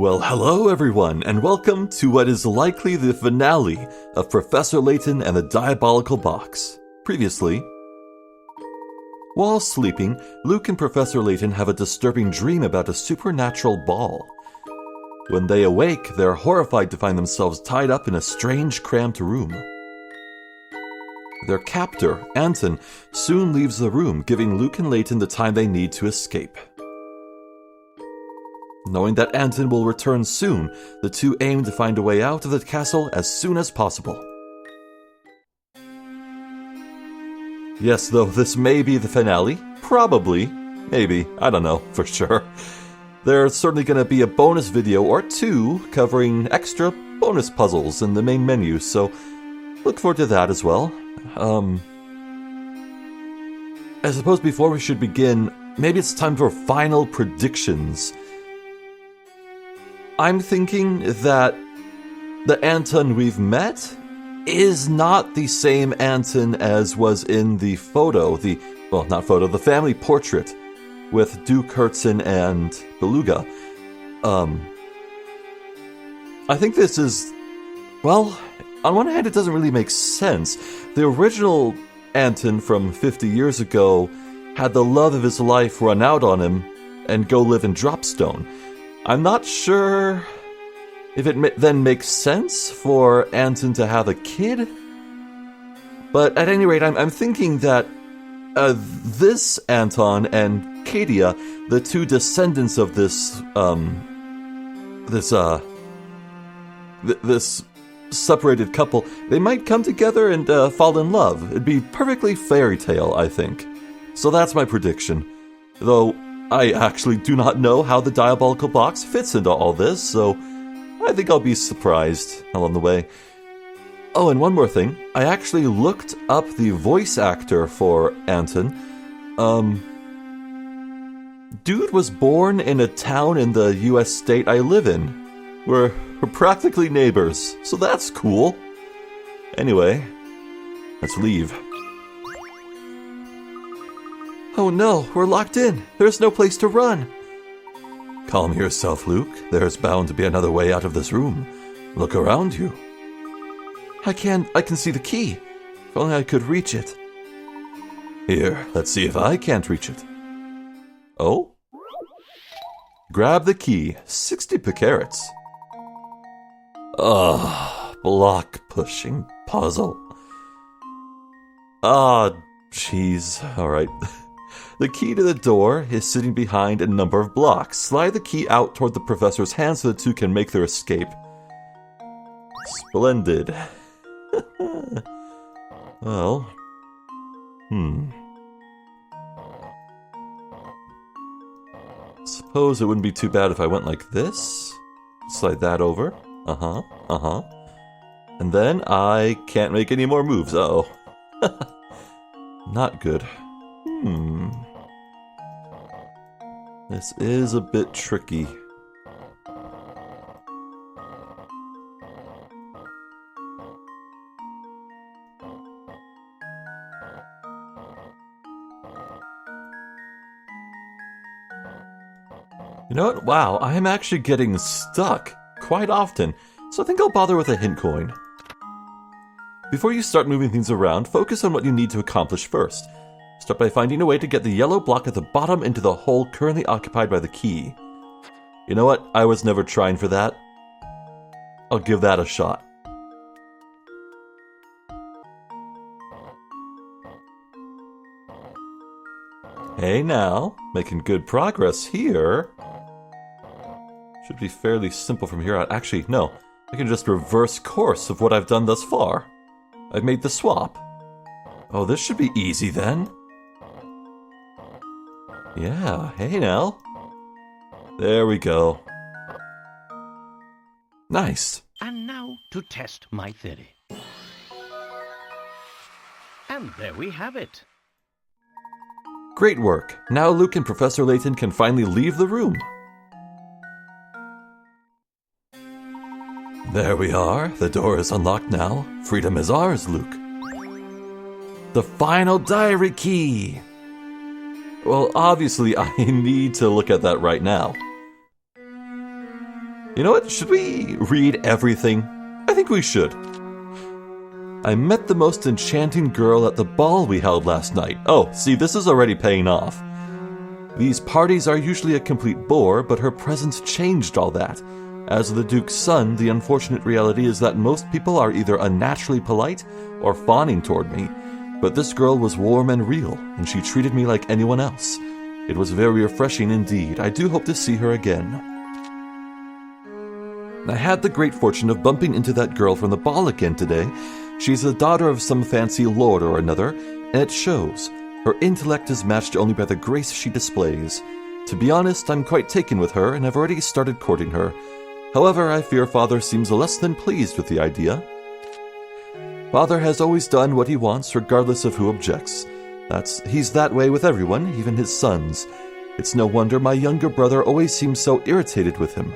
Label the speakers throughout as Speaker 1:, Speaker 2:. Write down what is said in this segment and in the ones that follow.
Speaker 1: Well, hello everyone, and welcome to what is likely the finale of Professor Layton and the Diabolical Box. Previously, while sleeping, Luke and Professor Layton have a disturbing dream about a supernatural ball. When they awake, they're horrified to find themselves tied up in a strange, cramped room. Their captor, Anton, soon leaves the room, giving Luke and Layton the time they need to escape. Knowing that Anton will return soon, the two aim to find a way out of the castle as soon as possible. Yes, though this may be the finale. Probably. Maybe. I don't know for sure. There's certainly going to be a bonus video or two covering extra bonus puzzles in the main menu, so look forward to that as well. I suppose before we should begin, maybe it's time for final predictions. I'm thinking that the Anton we've met is not the same Anton as was in the photo, the family portrait with Duke Hertzon and Beluga. I think this is, well, on one hand it doesn't really make sense. The original Anton from 50 years ago had the love of his life run out on him and go live in Dropstone. I'm not sure if it then makes sense for Anton to have a kid, but at any rate, I'm thinking that this Anton and Kadia, the two descendants of this separated couple, they might come together and fall in love. It'd be perfectly fairy tale, I think. So that's my prediction. Though I actually do not know how the Diabolical Box fits into all this, so I think I'll be surprised along the way. Oh, and one more thing. I actually looked up the voice actor for Anton. Dude was born in a town in the US state I live in. We're practically neighbors, so that's cool. Anyway, let's leave. Oh no, we're locked in. There's no place to run. Calm yourself, Luke. There's bound to be another way out of this room. Look around you. I can see the key. If only I could reach it. Here, let's see if I can't reach it. Oh? Grab the key. 60 picarats. Block-pushing puzzle. Jeez. Alright. The key to the door is sitting behind a number of blocks. Slide the key out toward the professor's hand so the two can make their escape. Splendid. Well. Suppose it wouldn't be too bad if I went like this. Slide that over. And then I can't make any more moves. Uh-oh. Not good. This is a bit tricky. You know what? Wow, I am actually getting stuck quite often, so I think I'll bother with a hint coin. Before you start moving things around, focus on what you need to accomplish first. Start by finding a way to get the yellow block at the bottom into the hole currently occupied by the key. You know what? I was never trying for that. I'll give that a shot. Hey now, making good progress here. Should be fairly simple from here out. Actually, no. I can just reverse course of what I've done thus far. I've made the swap. Oh, this should be easy then. Yeah, hey now. There we go. Nice.
Speaker 2: And now to test my theory. And there we have it.
Speaker 1: Great work. Now Luke and Professor Layton can finally leave the room. There we are. The door is unlocked now. Freedom is ours, Luke. The final diary key! Well, obviously I need to look at that right now. You know what? Should we read everything? I think we should. I met the most enchanting girl at the ball we held last night. Oh, see, this is already paying off. These parties are usually a complete bore, but her presence changed all that. As the Duke's son, the unfortunate reality is that most people are either unnaturally polite or fawning toward me. But this girl was warm and real, and she treated me like anyone else. It was very refreshing indeed. I do hope to see her again. I had the great fortune of bumping into that girl from the ball again today. She's the daughter of some fancy lord or another, and it shows. Her intellect is matched only by the grace she displays. To be honest, I'm quite taken with her, and I've already started courting her. However, I fear Father seems less than pleased with the idea. Father has always done what he wants, regardless of who objects. He's that way with everyone, even his sons. It's no wonder my younger brother always seems so irritated with him.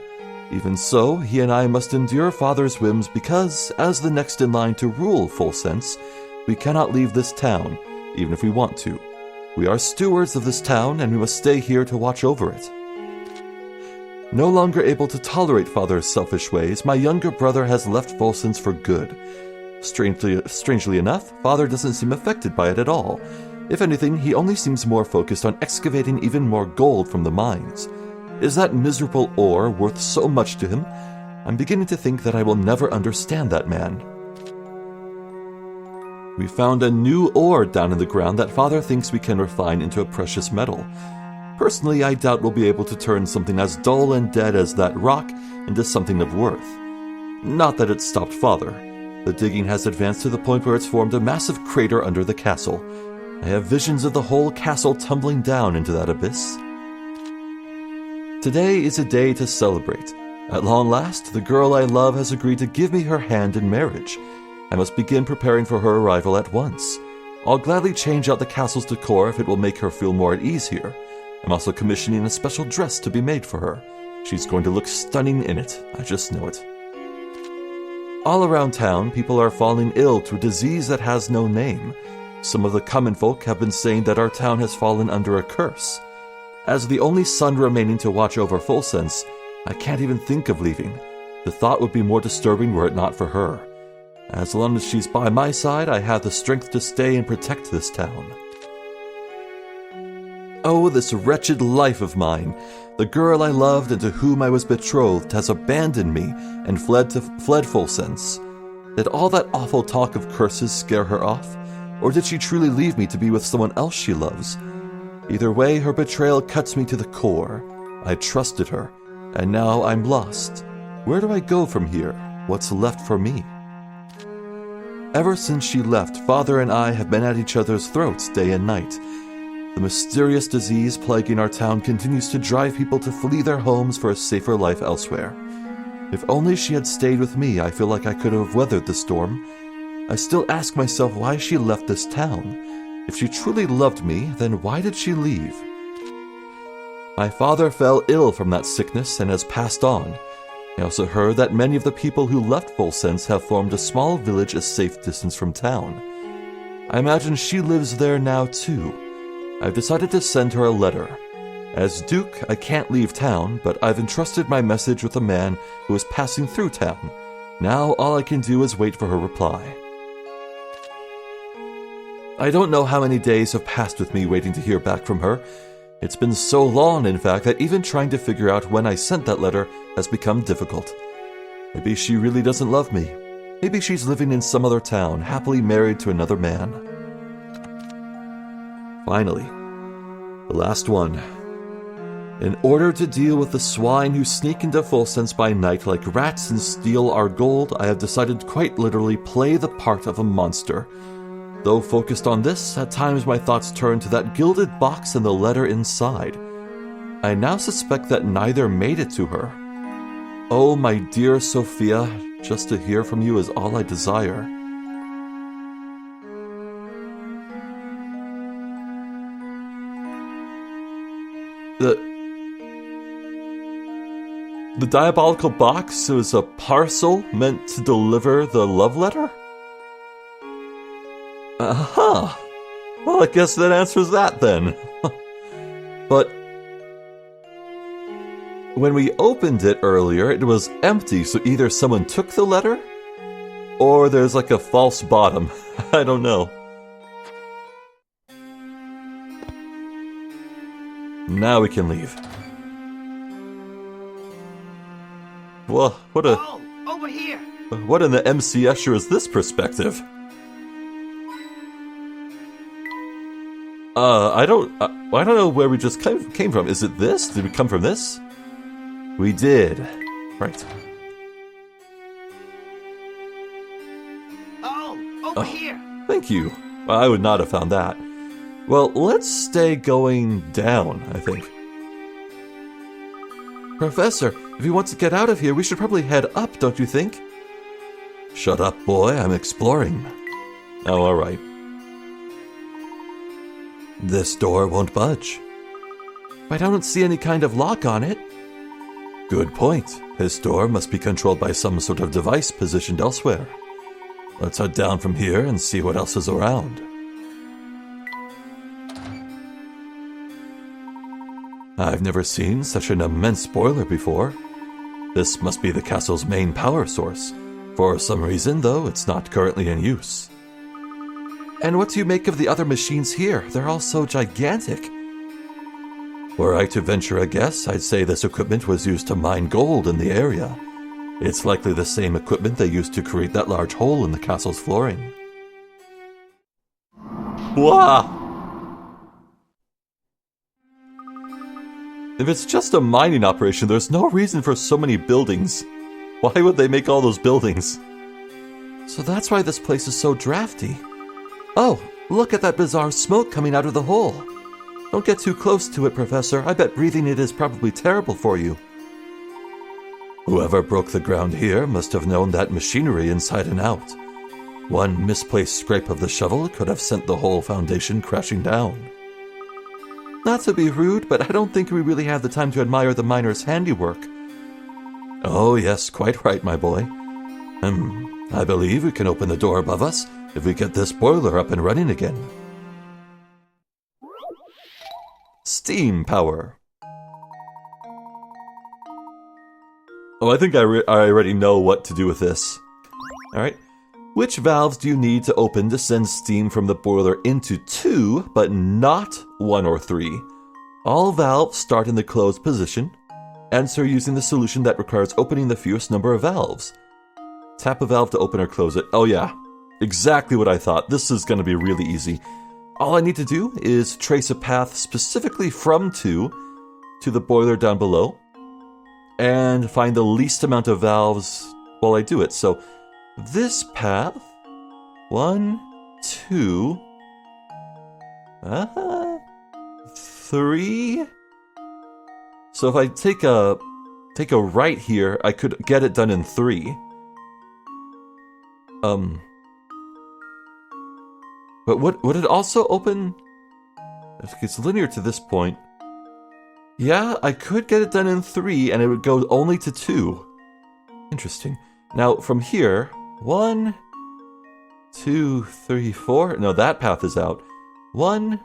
Speaker 1: Even so, he and I must endure Father's whims because, as the next in line to rule Full Sense, we cannot leave this town, even if we want to. We are stewards of this town, and we must stay here to watch over it. No longer able to tolerate Father's selfish ways, my younger brother has left Full Sense for good. Strangely enough, Father doesn't seem affected by it at all. If anything, he only seems more focused on excavating even more gold from the mines. Is that miserable ore worth so much to him? I'm beginning to think that I will never understand that man. We found a new ore down in the ground that Father thinks we can refine into a precious metal. Personally, I doubt we'll be able to turn something as dull and dead as that rock into something of worth. Not that it stopped Father. The digging has advanced to the point where it's formed a massive crater under the castle. I have visions of the whole castle tumbling down into that abyss. Today is a day to celebrate. At long last, the girl I love has agreed to give me her hand in marriage. I must begin preparing for her arrival at once. I'll gladly change out the castle's decor if it will make her feel more at ease here. I'm also commissioning a special dress to be made for her. She's going to look stunning in it, I just know it. All around town, people are falling ill to a disease that has no name. Some of the common folk have been saying that our town has fallen under a curse. As the only son remaining to watch over Full Sense, I can't even think of leaving. The thought would be more disturbing were it not for her. As long as she's by my side, I have the strength to stay and protect this town. Oh, this wretched life of mine. The girl I loved and to whom I was betrothed has abandoned me and fled Full Sense. Did all that awful talk of curses scare her off? Or did she truly leave me to be with someone else she loves? Either way, her betrayal cuts me to the core. I trusted her, and now I'm lost. Where do I go from here? What's left for me? Ever since she left, Father and I have been at each other's throats day and night. The mysterious disease plaguing our town continues to drive people to flee their homes for a safer life elsewhere. If only she had stayed with me, I feel like I could have weathered the storm. I still ask myself why she left this town. If she truly loved me, then why did she leave? My father fell ill from that sickness and has passed on. I also heard that many of the people who left Full Sense have formed a small village a safe distance from town. I imagine she lives there now too. I've decided to send her a letter. As Duke, I can't leave town, but I've entrusted my message with a man who is passing through town. Now all I can do is wait for her reply. I don't know how many days have passed with me waiting to hear back from her. It's been so long, in fact, that even trying to figure out when I sent that letter has become difficult. Maybe she really doesn't love me. Maybe she's living in some other town, happily married to another man. Finally, the last one. In order to deal with the swine who sneak into Full Sense by night like rats and steal our gold, I have decided to quite literally play the part of a monster. Though focused on this, at times my thoughts turn to that gilded box and the letter inside. I now suspect that neither made it to her. Oh, my dear Sophia, just to hear from you is all I desire. The diabolical box was a parcel meant to deliver the love letter? Aha! Well, I guess that answers that then. But when we opened it earlier, it was empty, so either someone took the letter, or there's like a false bottom. I don't know. Now we can leave. Well,
Speaker 2: Oh, over here!
Speaker 1: what in the MC Escher is this perspective? I don't know where we just came from. Is it this? Did we come from this? We did. Right.
Speaker 2: Oh, over here!
Speaker 1: Thank you. Well, I would not have found that. Well, let's stay going down, I think. Professor, if you want to get out of here, we should probably head up, don't you think? Shut up, boy. I'm exploring. Oh, all right. This door won't budge. But I don't see any kind of lock on it. Good point. This door must be controlled by some sort of device positioned elsewhere. Let's head down from here and see what else is around. I've never seen such an immense boiler before. This must be the castle's main power source. For some reason, though, it's not currently in use. And what do you make of the other machines here? They're all so gigantic. Were I to venture a guess, I'd say this equipment was used to mine gold in the area. It's likely the same equipment they used to create that large hole in the castle's flooring. Wow! If it's just a mining operation, there's no reason for so many buildings. Why would they make all those buildings? So that's why this place is so drafty. Oh, look at that bizarre smoke coming out of the hole. Don't get too close to it, Professor. I bet breathing it is probably terrible for you. Whoever broke the ground here must have known that machinery inside and out. One misplaced scrape of the shovel could have sent the whole foundation crashing down. Not to be rude, but I don't think we really have the time to admire the miner's handiwork. Oh yes, quite right, my boy. I believe we can open the door above us if we get this boiler up and running again. Steam power. Oh, I think I already know what to do with this. Alright. Which valves do you need to open to send steam from the boiler into 2, but not 1 or 3? All valves start in the closed position. Answer using the solution that requires opening the fewest number of valves. Tap a valve to open or close it. Oh yeah, exactly what I thought. This is going to be really easy. All I need to do is trace a path specifically from 2 to the boiler down below and find the least amount of valves while I do it. So this path, 1, 2, 3. So if I take a right here, I could get it done in 3. But would it also open? If it's linear to this point. Yeah, I could get it done in 3, and it would go only to 2. Interesting. Now from here, 1, 2, 3, 4. No, that path is out. 1.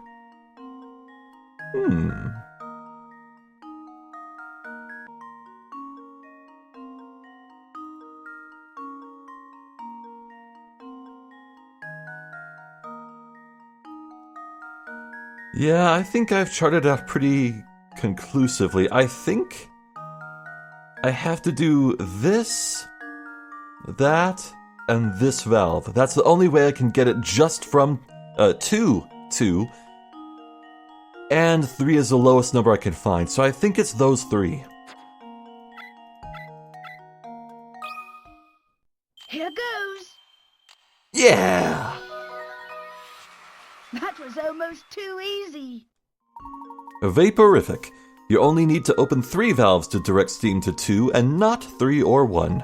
Speaker 1: Yeah, I think I've charted out pretty conclusively. I think I have to do this, that, and this valve. That's the only way I can get it just from 2, and 3 is the lowest number I can find. So I think it's those 3.
Speaker 3: Here goes.
Speaker 1: Yeah!
Speaker 3: That was almost too easy.
Speaker 1: Vaporific. You only need to open 3 valves to direct steam to 2 and not 3 or 1.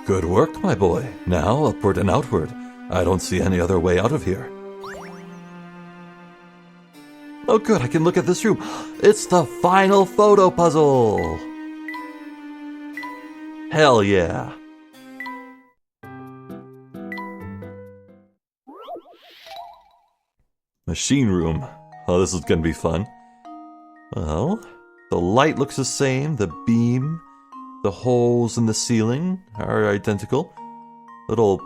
Speaker 1: Good work, my boy. Now upward and outward. I don't see any other way out of here. Oh good, I can look at this room. It's the final photo puzzle! Hell yeah. Machine room. Oh, this is gonna be fun. Well, the light looks the same, the beam, the holes in the ceiling are identical. Little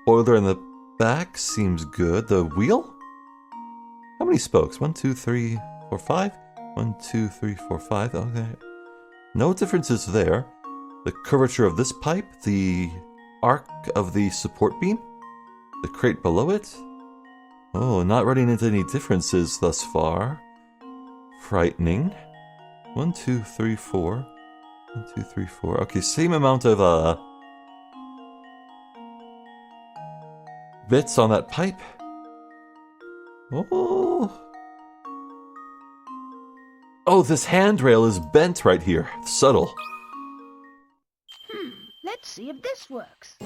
Speaker 1: boiler in the back seems good. The wheel? How many spokes? 1, 2, 3, 4, 5? 1, 2, 3, 4, 5. Okay. No differences there. The curvature of this pipe, the arc of the support beam, the crate below it. Oh, not running into any differences thus far. Frightening. 1, 2, 3, 4. 1, 2, 3, 4. Okay, same amount of bits on that pipe. Oh, this handrail is bent right here. Subtle.
Speaker 3: Let's see if this works.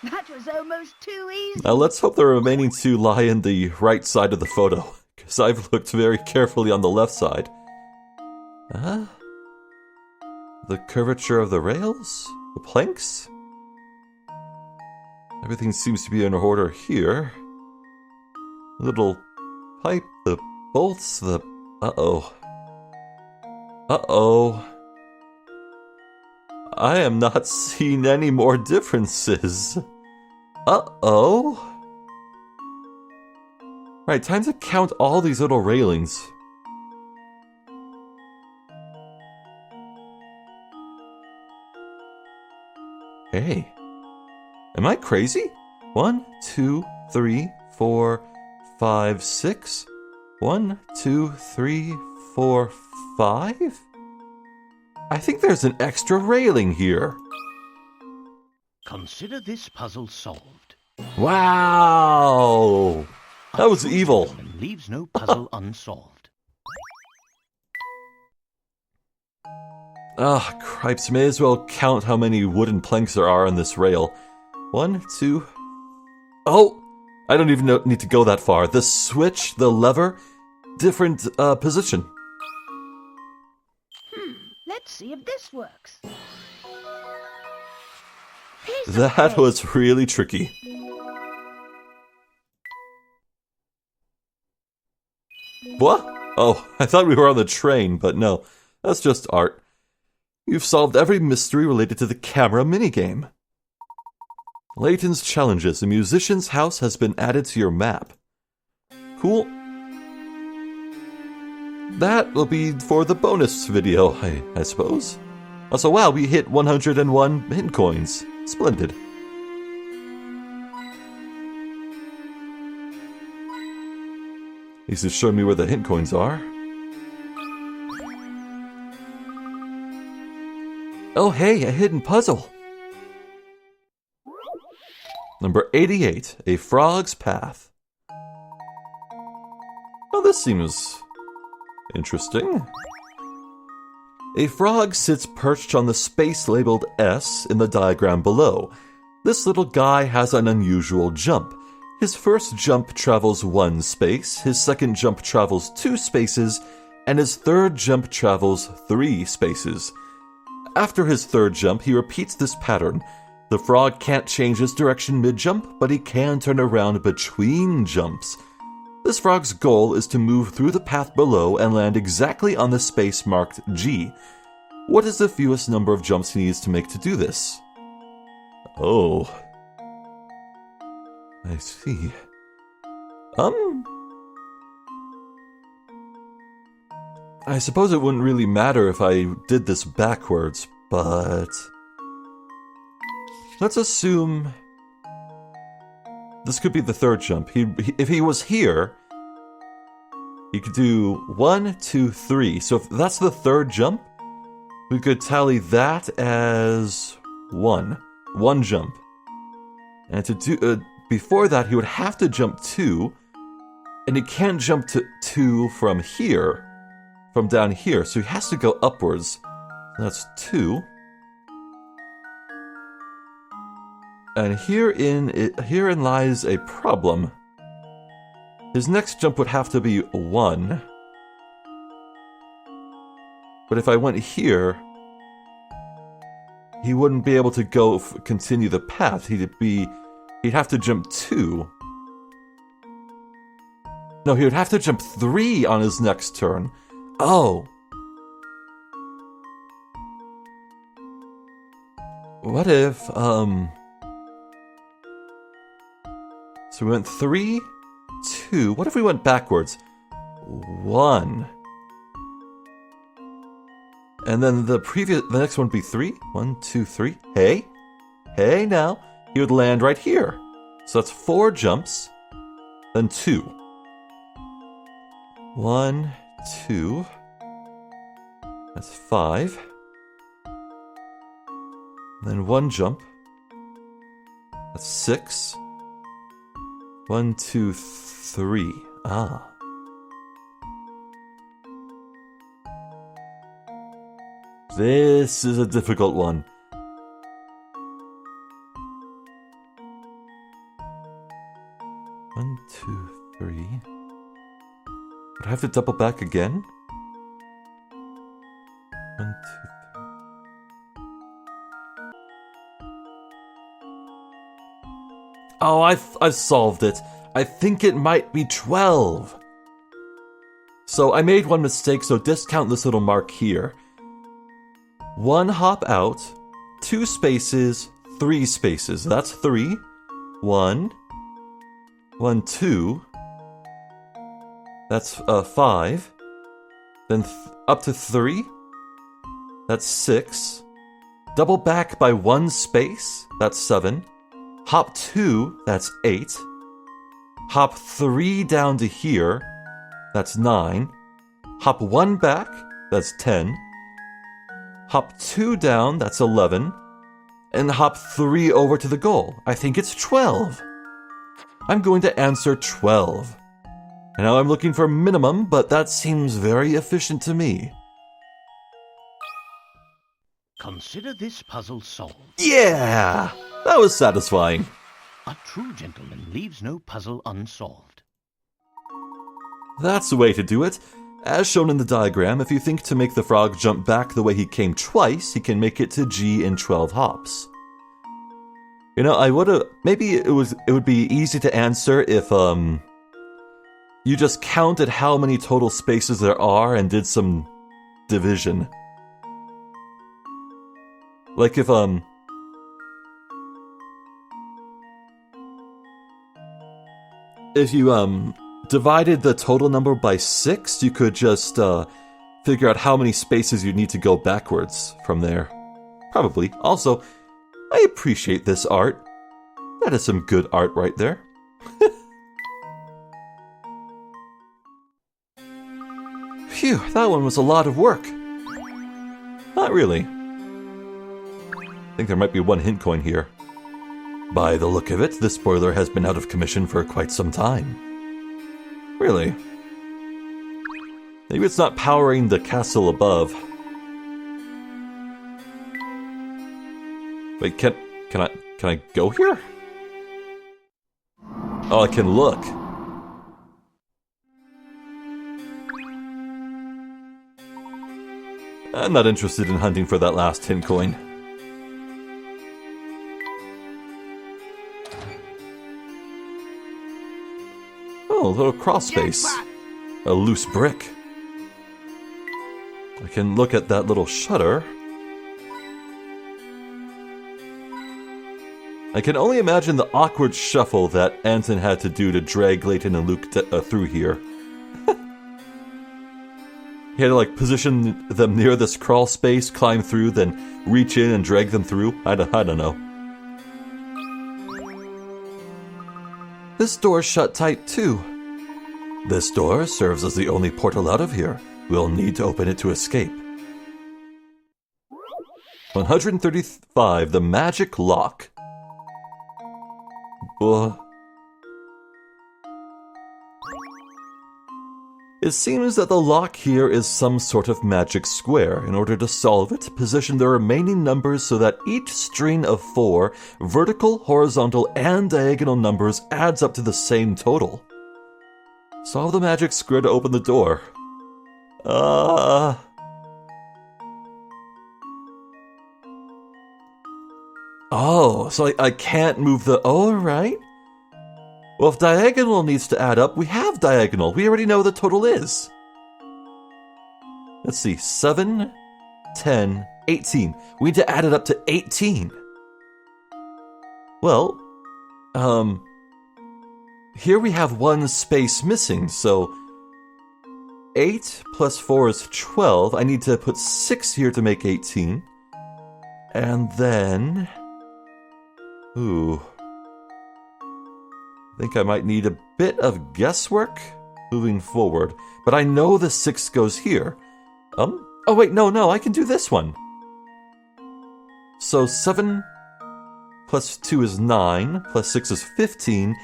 Speaker 3: That was almost too easy.
Speaker 1: Now let's hope the remaining two lie in the right side of the photo, because I've looked very carefully on the left side. The curvature of the rails? The planks? Everything seems to be in order here. The little pipe, the bolts, the... Uh-oh. I am not seeing any more differences. Uh-oh. Right, time to count all these little railings. Hey. Am I crazy? 1, 2, 3, 4, 5, 6. 1, 2, 3, 4, 5? I think there's an extra railing here.
Speaker 2: Consider this puzzle solved.
Speaker 1: Wow! That was evil.
Speaker 2: Leaves no puzzle unsolved.
Speaker 1: Ah, cripes, may as well count how many wooden planks there are on this rail. 1, 2... Oh! I don't even need to go that far. The switch, the lever, different position.
Speaker 3: Let's see if this works.
Speaker 1: That was really tricky. What? Oh, I thought we were on the train, but no. That's just art. You've solved every mystery related to the camera minigame. Layton's Challenges, a musician's house, has been added to your map. Cool. That will be for the bonus video, I suppose. Also, wow, we hit 101 hint coins. Splendid. He's just showing me where the hint coins are. Oh, hey, a hidden puzzle. Number 88, A Frog's Path. Oh, this seems interesting. A frog sits perched on the space labeled S in the diagram below. This little guy has an unusual jump. His first jump travels 1 space, his second jump travels 2 spaces, and his third jump travels 3 spaces. After his third jump, he repeats this pattern. The frog can't change his direction mid-jump, but he can turn around between jumps. This frog's goal is to move through the path below and land exactly on the space marked G. What is the fewest number of jumps he needs to make to do this? Oh. I see. I suppose it wouldn't really matter if I did this backwards, but... Let's assume... This could be the third jump. If he was here, he could do 1, 2, 3. So if that's the third jump, we could tally that as 1. 1 jump. And to do before that, he would have to jump 2, and he can't jump to 2 from here, from down here. So he has to go upwards. That's 2. And herein lies a problem. His next jump would have to be 1. But if I went here, he wouldn't be able to go continue the path. He'd have to jump 2. No, he would have to jump 3 on his next turn. Oh. What if, So we went 3, 2. What if we went backwards? 1. And then the next one would be 3. 1, 2, 3. Hey. Hey, now. He would land right here. So that's 4 jumps. Then 2. 1, 2. That's 5. Then 1 jump. That's 6. 1, 2, 3. Ah. This is a difficult one. One, 2, 3. Would I have to double back again? 1, 2, 3. Oh, I've solved it. I think it might be 12. So I made one mistake, so discount this little mark here. 1 hop out, 2 spaces, 3 spaces. That's 3. 1. 1, 2. That's 5. Then up to 3. That's 6. Double back by 1 space. That's 7. Hop 2, that's 8. Hop 3 down to here, that's 9. Hop 1 back, that's 10. Hop 2 down, that's 11. And hop 3 over to the goal. I think it's 12. I'm going to answer 12. And now I'm looking for minimum, but that seems very efficient to me.
Speaker 2: Consider this puzzle solved.
Speaker 1: Yeah! That was satisfying.
Speaker 2: A true gentleman leaves no puzzle unsolved.
Speaker 1: That's the way to do it. As shown in the diagram, if you think to make the frog jump back the way he came twice, he can make it to G in 12 hops. You know, maybe it would be easy to answer if, you just counted how many total spaces there are and did some division. Like if you, divided the total number by 6, you could just, figure out how many spaces you need to go backwards from there. Probably. Also, I appreciate this art. That is some good art right there. Phew, that one was a lot of work. Not really. I think there might be 1 hint coin here. By the look of it, this spoiler has been out of commission for quite some time. Really? Maybe it's not powering the castle above. Wait, can I go here? Oh, I can look. I'm not interested in hunting for that last hint coin. Oh, a little cross space. A loose brick. I can look at that little shutter. I can only imagine the awkward shuffle that Anton had to do to drag Layton and Luke through here. He had to, like, position them near this crawl space, climb through, then reach in and drag them through. I don't know. This door's shut tight, too. This door serves as the only portal out of here. We'll need to open it to escape. 135, the magic lock. It seems that the lock here is some sort of magic square. In order to solve it, position the remaining numbers so that each string of 4 vertical, horizontal, and diagonal numbers adds up to the same total. Solve the magic square to open the door. Oh, so I can't move the... Oh, right. Well, if diagonal needs to add up, we have diagonal. We already know what the total is. Let's see. 7, 10, 18. We need to add it up to 18. Well, here we have one space missing, so 8 plus 4 is 12. I need to put 6 here to make 18. And then... Ooh. I think I might need a bit of guesswork moving forward. But I know the 6 goes here. Oh wait, no, I can do this one. So 7 plus 2 is 9, plus 6 is 15.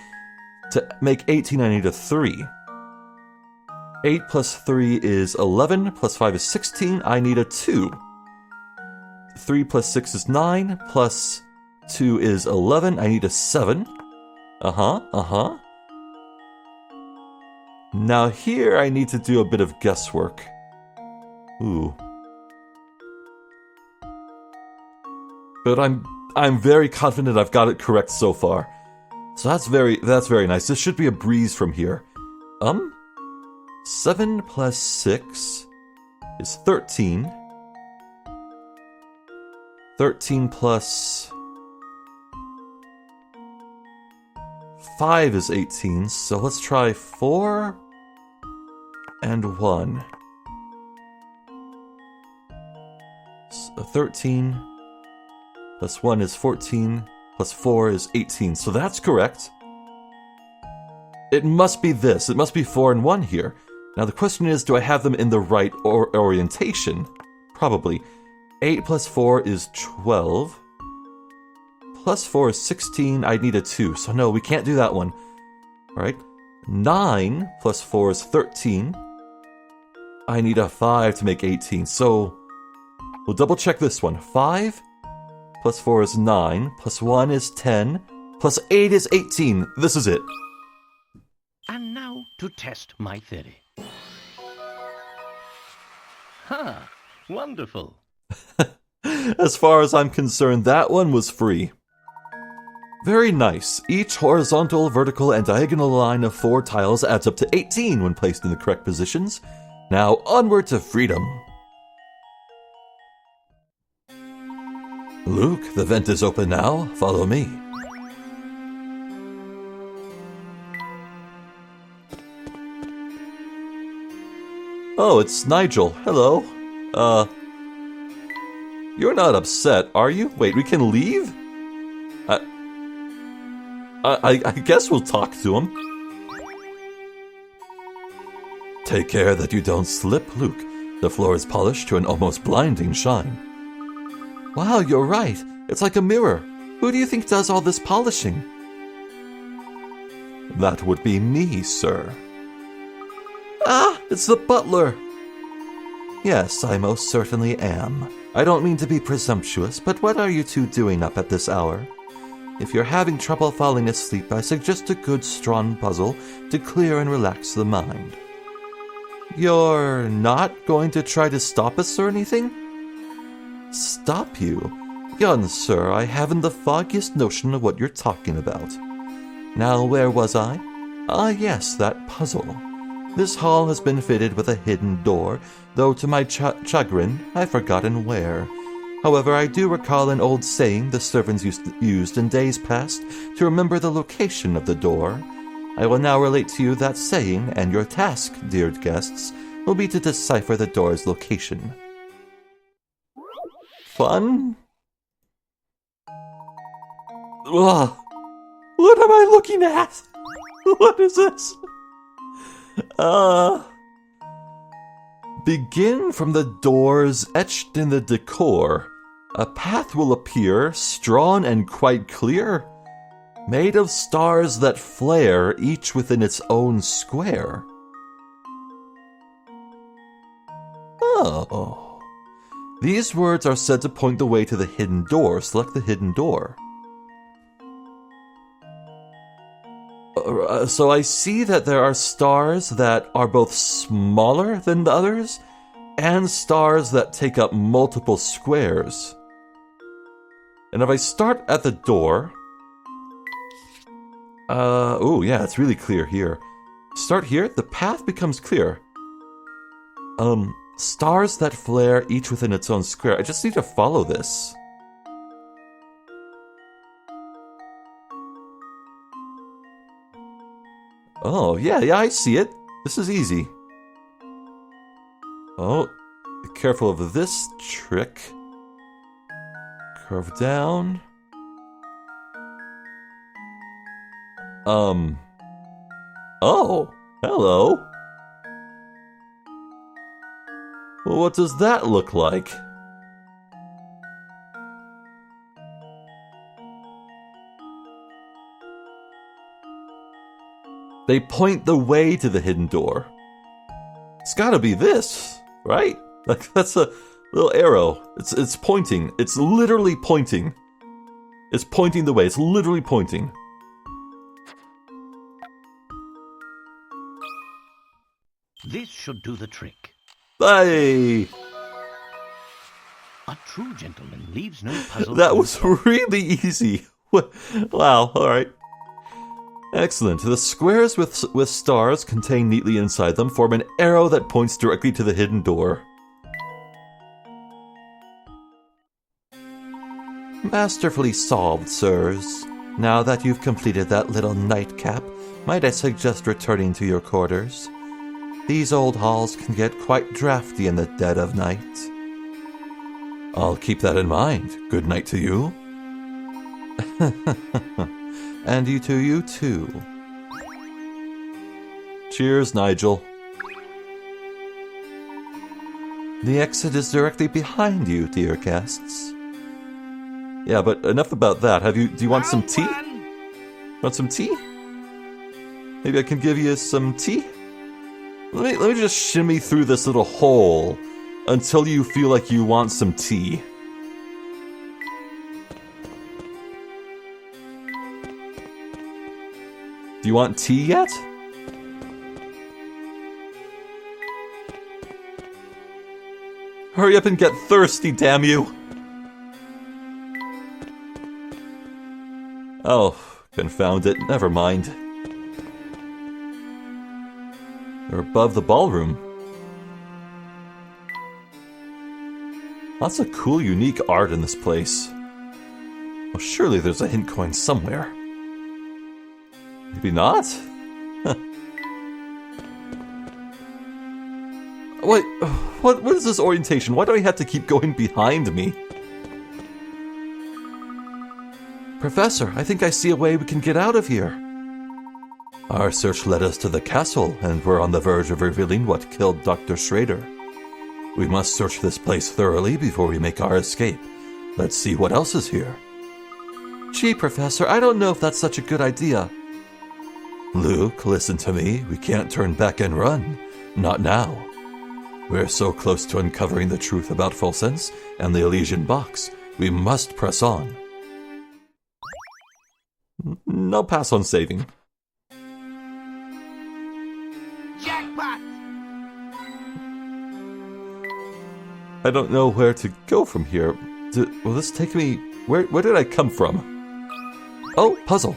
Speaker 1: To make 18, I need a 3. 8 plus 3 is 11, plus 5 is 16, I need a 2. 3 plus 6 is 9, plus 2 is 11, I need a 7. Now here I need to do a bit of guesswork. Ooh. But I'm very confident I've got it correct so far. So that's very nice. This should be a breeze from here. 7 plus 6 is 13. 13 plus 5 is 18. So let's try 4 and 1. So 13 plus 1 is 14. Plus 4 is 18, so that's correct. It must be this. It must be 4 and 1 here. Now the question is, do I have them in the right orientation? Probably. 8 plus 4 is 12. Plus 4 is 16. I need a 2, so no, we can't do that one. Alright. 9 plus 4 is 13. I need a 5 to make 18, so we'll double check this one. 5 plus 4 is 9, plus 1 is 10, plus 8 is 18. This is it.
Speaker 2: And now to test my theory. Ha! Wonderful.
Speaker 1: As far as I'm concerned, that one was free. Very nice. Each horizontal, vertical, and diagonal line of 4 tiles adds up to 18 when placed in the correct positions. Now onward to freedom. Luke, the vent is open now. Follow me. Oh, it's Nigel. Hello. You're not upset, are you? Wait, we can leave? I guess we'll talk to him. Take care that you don't slip, Luke. The floor is polished to an almost blinding shine. Wow, you're right. It's like a mirror. Who do you think does all this polishing? That would be me, sir. Ah, it's the butler. Yes, I most certainly am. I don't mean to be presumptuous, but what are you two doing up at this hour? If you're having trouble falling asleep, I suggest a good strong puzzle to clear and relax the mind. You're not going to try to stop us or anything? Stop you? Young sir, I haven't the foggiest notion of what you're talking about. Now, where was I? Ah, yes, that puzzle. This hall has been fitted with a hidden door, though to my chagrin, I've forgotten where. However, I do recall an old saying the servants used in days past to remember the location of the door. I will now relate to you that saying, and your task, dear guests, will be to decipher the door's location. Fun? Ugh. What am I looking at? What is this? Begin from the doors etched in the decor. A path will appear, strong and quite clear, made of stars that flare, each within its own square. Oh. These words are said to point the way to the hidden door. Select the hidden door. So I see that there are stars that are both smaller than the others, and stars that take up multiple squares. And if I start at the door, Oh yeah, it's really clear here. Start here, the path becomes clear. Stars that flare, each within its own square. I just need to follow this. Oh, yeah, I see it. This is easy. Oh, be careful of this trick. Curve down. Oh, hello. Well, what does that look like? They point the way to the hidden door. It's gotta be this, right? Like, that's a little arrow. It's pointing. It's literally pointing. It's pointing the way. It's literally pointing.
Speaker 2: This should do the trick.
Speaker 1: Hey!
Speaker 2: A true gentleman leaves no puzzle.
Speaker 1: That was really easy. Wow, alright. Excellent. The squares with stars contained neatly inside them form an arrow that points directly to the hidden door. Masterfully solved, sirs. Now that you've completed that little nightcap, might I suggest returning to your quarters? These old halls can get quite drafty in the dead of night. I'll keep that in mind. Good night to you. And you too. Cheers, Nigel. The exit is directly behind you, dear guests. Yeah, but enough about that. Do you want some tea? Want some tea? Maybe I can give you some tea? Let me just shimmy through this little hole until you feel like you want some tea. Do you want tea yet? Hurry up and get thirsty, damn you! Oh, confound it, never mind. They're above the ballroom. Lots of cool, unique art in this place. Well, surely there's a hint coin somewhere. Maybe not? Huh. Wait, what is this orientation? Why do I have to keep going behind me? Professor, I think I see a way we can get out of here. Our search led us to the castle, and we're on the verge of revealing what killed Dr. Schrader. We must search this place thoroughly before we make our escape. Let's see what else is here. Gee, Professor, I don't know if that's such a good idea. Luke, listen to me. We can't turn back and run. Not now. We're so close to uncovering the truth about Fulsense and the Elysian box. We must press on. No pass on saving.
Speaker 3: Jackpot!
Speaker 1: I don't know where to go from here. Will this take me... Where did I come from? Oh, puzzle.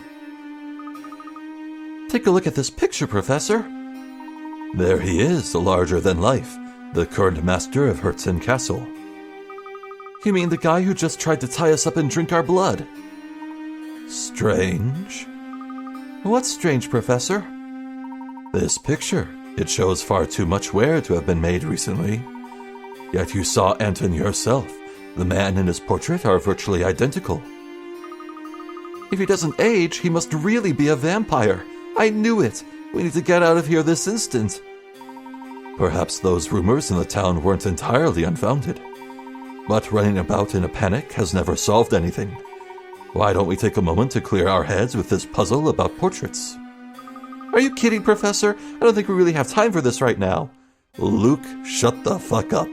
Speaker 1: Take a look at this picture, Professor. There he is, larger than life. The current master of Herzen Castle. You mean the guy who just tried to tie us up and drink our blood? Strange. What's strange, Professor? This picture. It shows far too much wear to have been made recently. Yet you saw Anton yourself. The man and his portrait are virtually identical. If he doesn't age, he must really be a vampire. I knew it. We need to get out of here this instant. Perhaps those rumors in the town weren't entirely unfounded. But running about in a panic has never solved anything. Why don't we take a moment to clear our heads with this puzzle about portraits? Are you kidding, Professor? I don't think we really have time for this right now. Luke, shut the fuck up.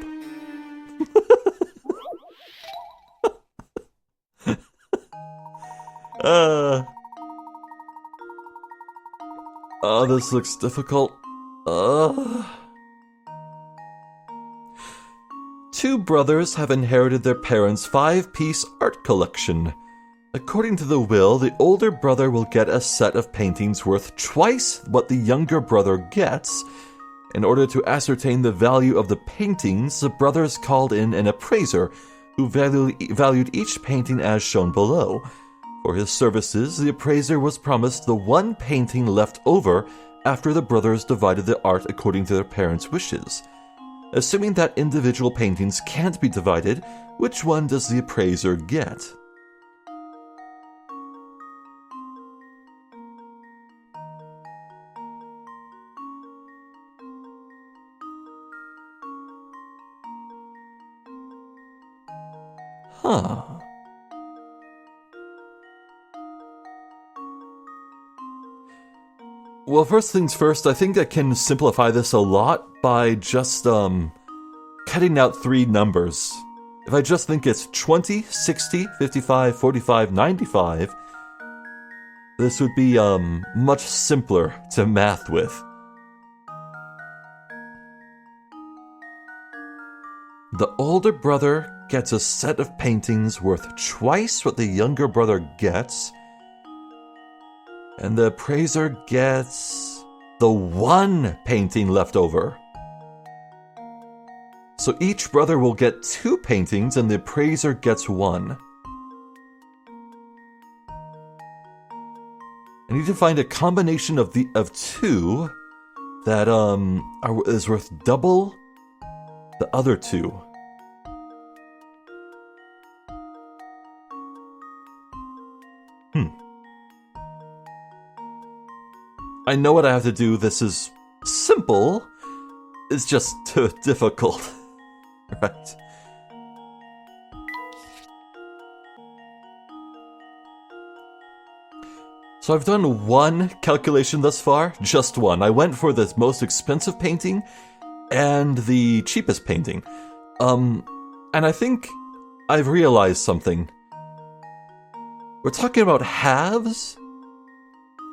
Speaker 1: Oh, this looks difficult. Two brothers have inherited their parents' 5-piece art collection. According to the will, the older brother will get a set of paintings worth twice what the younger brother gets. In order to ascertain the value of the paintings, the brothers called in an appraiser who valued each painting as shown below. For his services, the appraiser was promised the one painting left over after the brothers divided the art according to their parents' wishes. Assuming that individual paintings can't be divided, which one does the appraiser get? Huh. Well, first things first, I think I can simplify this a lot by just, cutting out 3 numbers. If I just think it's 20, 60, 55, 45, 95, this would be, much simpler to math with. The older brother gets a set of paintings worth twice what the younger brother gets, and the appraiser gets the one painting left over. So each brother will get 2 paintings and the appraiser gets 1. I need to find a combination of 2 that is worth double the other 2. I know what I have to do. This is simple. It's just too difficult. Right. So I've done one calculation thus far. Just one. I went for the most expensive painting and the cheapest painting. And I think I've realized something. We're talking about halves?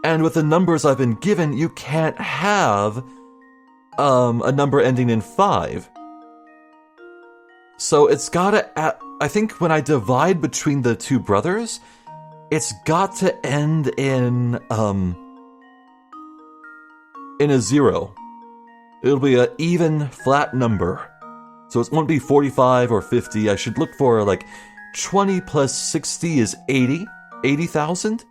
Speaker 1: And with the numbers I've been given, you can't have a number ending in 5. So it's gotta, I think when I divide between the 2 brothers, it's got to end in a 0. It'll be an even, flat number. So it won't be 45 or 50. I should look for, like, 20 plus 60 is 80. 80,000?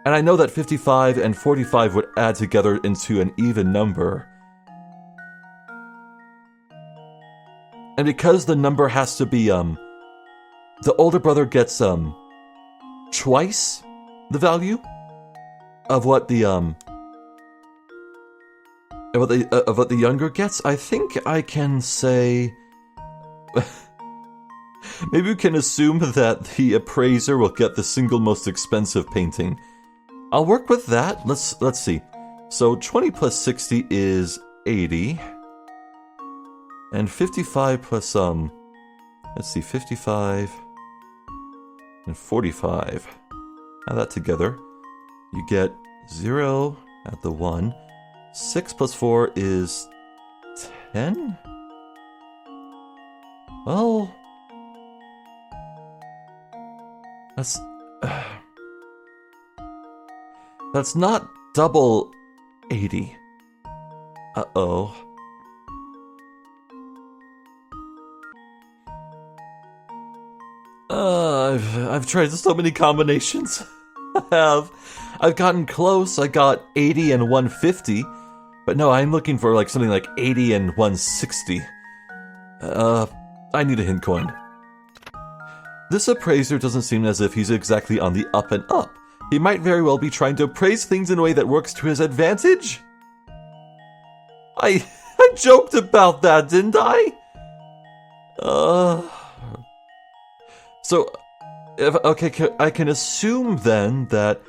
Speaker 1: And I know that 55 and 45 would add together into an even number. And because the number has to be, the older brother gets, twice the value of what the, of what the younger gets, I think I can say... Maybe we can assume that the appraiser will get the single most expensive painting. I'll work with that. Let's see. So 20 plus 60 is 80. And 55 plus, let's see, 55 and 45. Add that together. You get 0 at the 1. 6 plus 4 is 10? Well... That's not double 80. Uh-oh. I've tried so many combinations. I've gotten close. I got 80 and 150. But no, I'm looking for like something like 80 and 160. I need a hint coin. This appraiser doesn't seem as if he's exactly on the up and up. He might very well be trying to appraise things in a way that works to his advantage. I joked about that, didn't I? So, okay, I can assume then that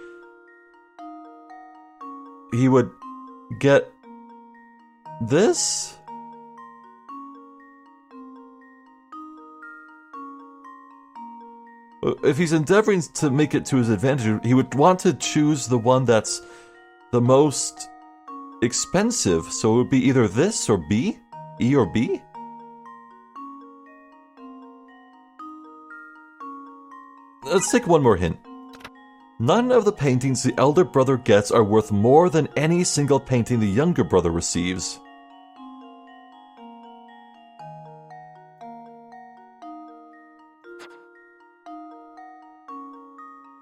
Speaker 1: he would get this? If he's endeavoring to make it to his advantage, he would want to choose the one that's the most expensive. So it would be either this or B? E or B? let's take one more hint. None of the paintings the elder brother gets are worth more than any single painting the younger brother receives.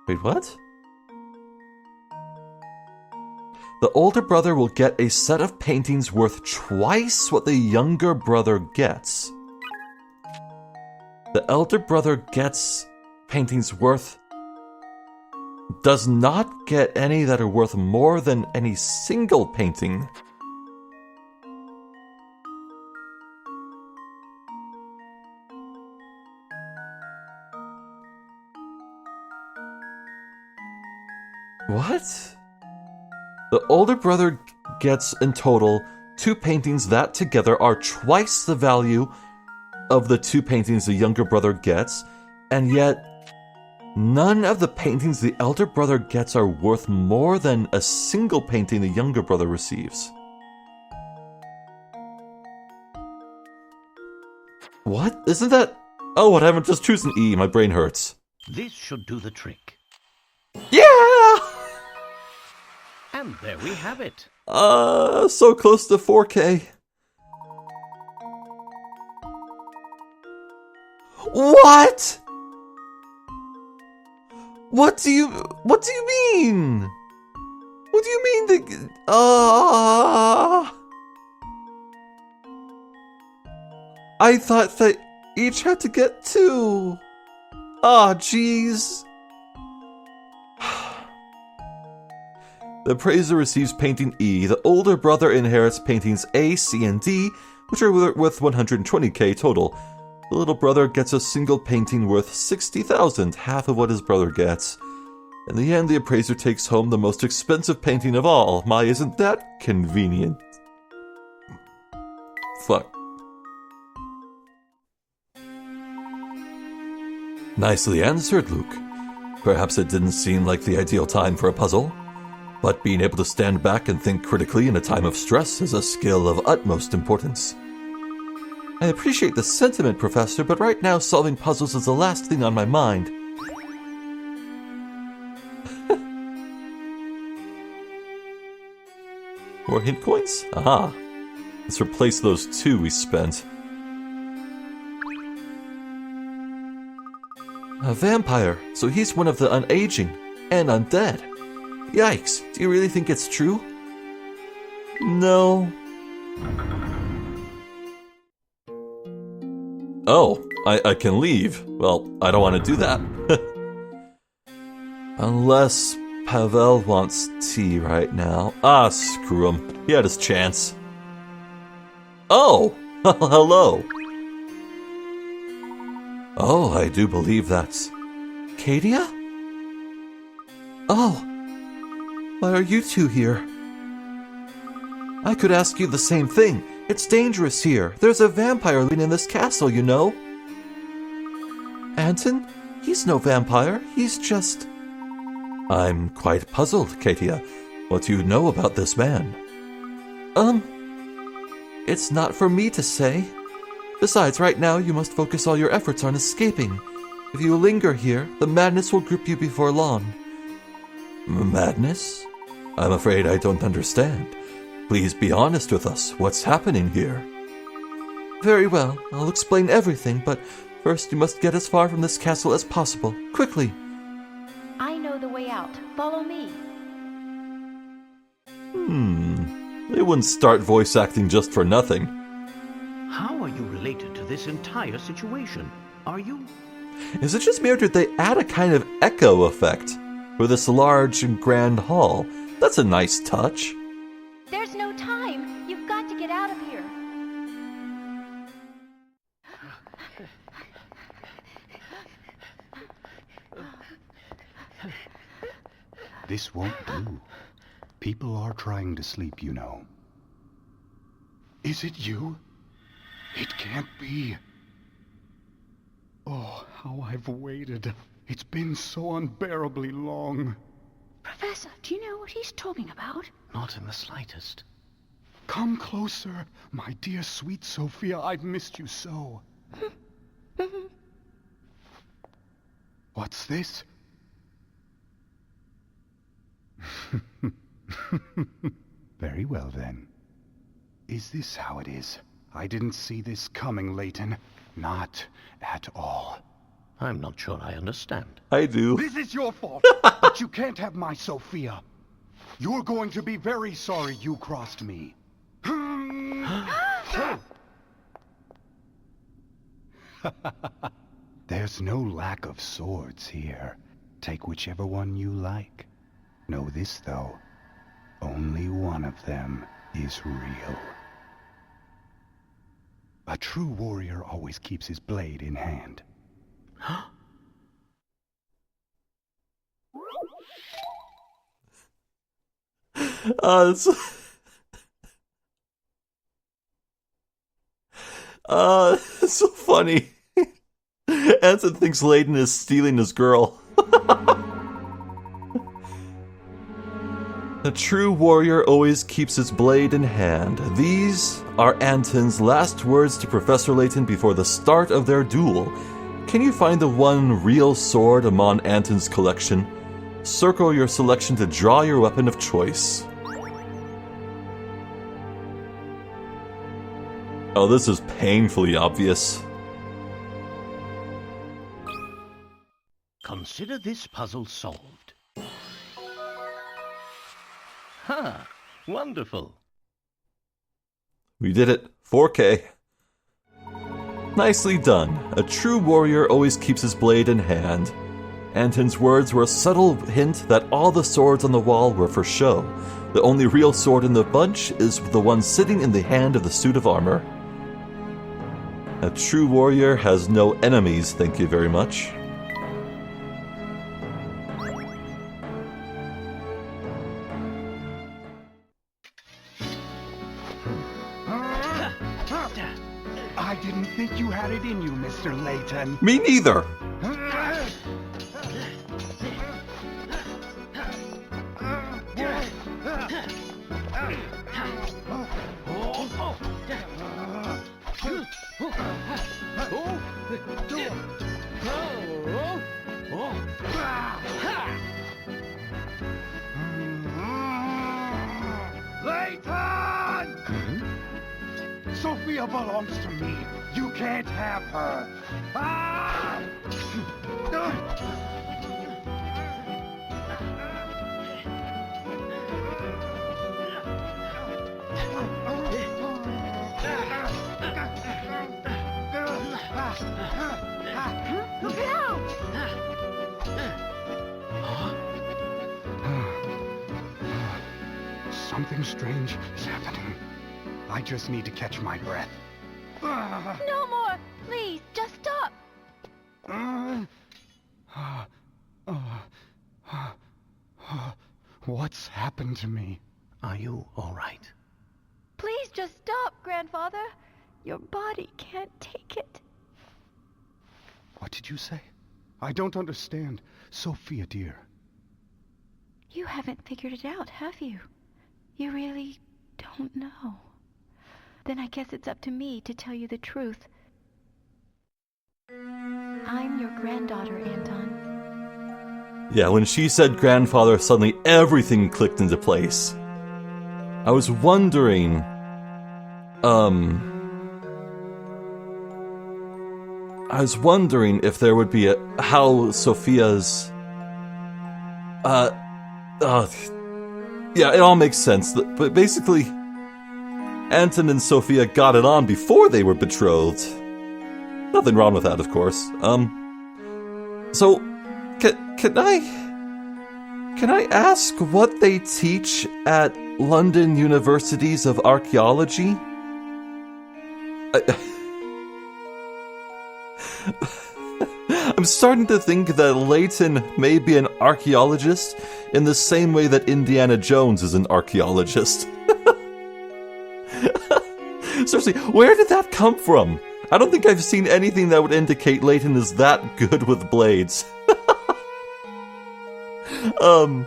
Speaker 1: Wait, what? The older brother will get a set of paintings worth twice what the younger brother gets. The elder brother gets paintings worth... does not get any that are worth more than any single painting. What? The older brother gets in total 2 paintings that together are twice the value of the 2 paintings the younger brother gets, and yet none of the paintings the elder brother gets are worth more than a single painting the younger brother receives. What? Isn't that... Oh, what? I haven't just chosen E. My brain hurts.
Speaker 2: This should do the trick.
Speaker 1: Yeah!
Speaker 2: And there we have it.
Speaker 1: So close to 4K. What? What do you mean? What do you mean the... I thought they each had to get 2. Jeez. The appraiser receives painting E. The older brother inherits paintings A, C, and D, which are worth 120k total. The little brother gets a single painting worth 60,000, half of what his brother gets. In the end, the appraiser takes home the most expensive painting of all. My, isn't that convenient? Fuck. Nicely answered, Luke. Perhaps it didn't seem like the ideal time for a puzzle, but being able to stand back and think critically in a time of stress is a skill of utmost importance. I appreciate the sentiment, Professor, but right now solving puzzles is the last thing on my mind. More hint coins? Aha. Let's replace those 2 we spent. A vampire, so he's one of the unaging and undead. Yikes, do you really think it's true? No. Oh, I can leave. Well, I don't want to do that. Unless Pavel wants tea right now. Screw him. He had his chance. Oh, hello. Oh, I do believe that's... Katia? Oh. Why are you 2 here? I could ask you the same thing. It's dangerous here. There's a vampire living in this castle, you know. Anton? He's no vampire. He's just... I'm quite puzzled, Katia. What do you know about this man? It's not for me to say. Besides, right now you must focus all your efforts on escaping. If you linger here, the madness will grip you before long. Madness? I'm afraid I don't understand. Please be honest with us. What's happening here? Very well. I'll explain everything, but first you must get as far from this castle as possible. Quickly.
Speaker 4: I know the way out. Follow me.
Speaker 1: They wouldn't start voice acting just for nothing.
Speaker 2: How are you related to this entire situation? Are you?
Speaker 1: Is it just me or did they add a kind of echo effect for this large and grand hall? That's a nice touch.
Speaker 4: There's no time. You've got to get out of here.
Speaker 5: This won't do. People are trying to sleep, you know. Is it you? It can't be. Oh, how I've waited. It's been so unbearably long.
Speaker 4: Professor, do you know what he's talking about?
Speaker 2: Not in the slightest.
Speaker 5: Come closer, my dear sweet Sophia. I've missed you so. What's this? Very well, then. Is this how it is? I didn't see this coming, Layton. Not at all.
Speaker 2: I'm not sure I understand.
Speaker 1: I do.
Speaker 5: This is your fault, but you can't have my Sophia. You're going to be very sorry you crossed me. There's no lack of swords here. Take whichever one you like. Know this, though. Only one of them is real. A true warrior always keeps his blade in hand.
Speaker 1: It's it's so funny. Anson thinks Layton is stealing his girl. A true warrior always keeps his blade in hand. These are Anton's last words to Professor Layton before the start of their duel. Can you find the one real sword among Anton's collection? Circle your selection to draw your weapon of choice. Oh, this is painfully obvious.
Speaker 2: Consider this puzzle solved. Ha! Wonderful.
Speaker 1: We did it. 4K. Nicely done. A true warrior always keeps his blade in hand. Anton's words were a subtle hint that all the swords on the wall were for show. The only real sword in the bunch is the one sitting in the hand of the suit of armor. A true warrior has no enemies, thank you very much.
Speaker 5: I didn't think you had it in you, Mr. Layton.
Speaker 1: Me neither!
Speaker 5: Layton! Sophia belongs to me. You can't have her. Ah!
Speaker 4: Look out!
Speaker 5: Something strange is happening. I just need to catch my breath.
Speaker 4: No more! Please, just stop!
Speaker 5: What's happened to me?
Speaker 2: Are you all right?
Speaker 4: Please just stop, Grandfather. Your body can't take it.
Speaker 5: What did you say? I don't understand. Sophia, dear.
Speaker 4: You haven't figured it out, have you? You really don't know. Then I guess it's up to me to tell you the truth. I'm your granddaughter, Anton.
Speaker 1: Yeah, when she said grandfather, suddenly everything clicked into place. I was wondering... I was wondering if there would be how Sophia's... yeah, it all makes sense. But basically, Anton and Sophia got it on before they were betrothed. Nothing wrong with that, of course. So, can I ask what they teach at London Universities of Archaeology? I'm starting to think that Layton may be an archaeologist in the same way that Indiana Jones is an archaeologist. Seriously, where did that come from? I don't think I've seen anything that would indicate Layton is that good with blades. And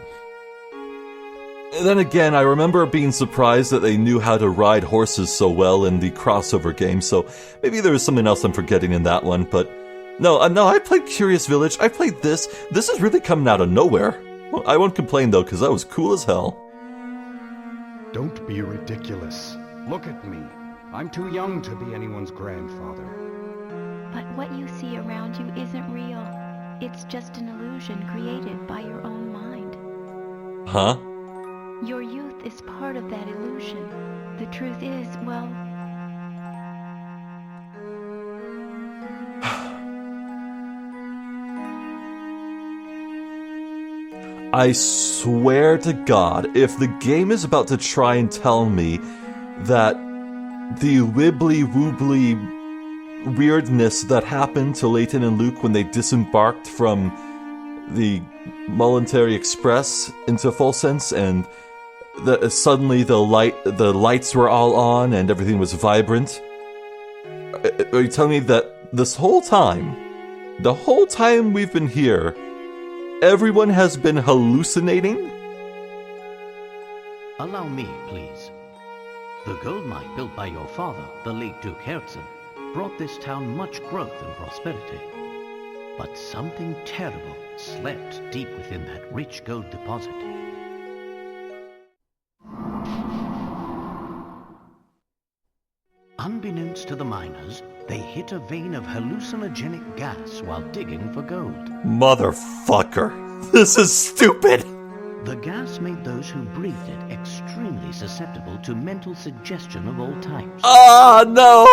Speaker 1: then again, I remember being surprised that they knew how to ride horses so well in the crossover game, so maybe there was something else I'm forgetting in that one, but No, I played Curious Village. I played this. This is really coming out of nowhere. Well, I won't complain, though, because that was cool as hell.
Speaker 5: Don't be ridiculous. Look at me. I'm too young to be anyone's grandfather.
Speaker 4: But what you see around you isn't real. It's just an illusion created by your own mind.
Speaker 1: Huh?
Speaker 4: Your youth is part of that illusion. The truth is, well...
Speaker 1: I swear to God, if the game is about to try and tell me that the wibbly-wobbly weirdness that happened to Layton and Luke when they disembarked from the Momentary Express into Full Sense, and suddenly the lights were all on and everything was vibrant. Are you telling me that this whole time, the whole time we've been here, everyone has been hallucinating?
Speaker 2: Allow me, please. The gold mine built by your father, the late Duke Herzen, brought this town much growth and prosperity. But something terrible slept deep within that rich gold deposit. Unbeknownst to the miners, they hit a vein of hallucinogenic gas while digging for gold.
Speaker 1: Motherfucker. This is stupid.
Speaker 2: The gas made those who breathed it extremely susceptible to mental suggestion of all types.
Speaker 1: Ah, no.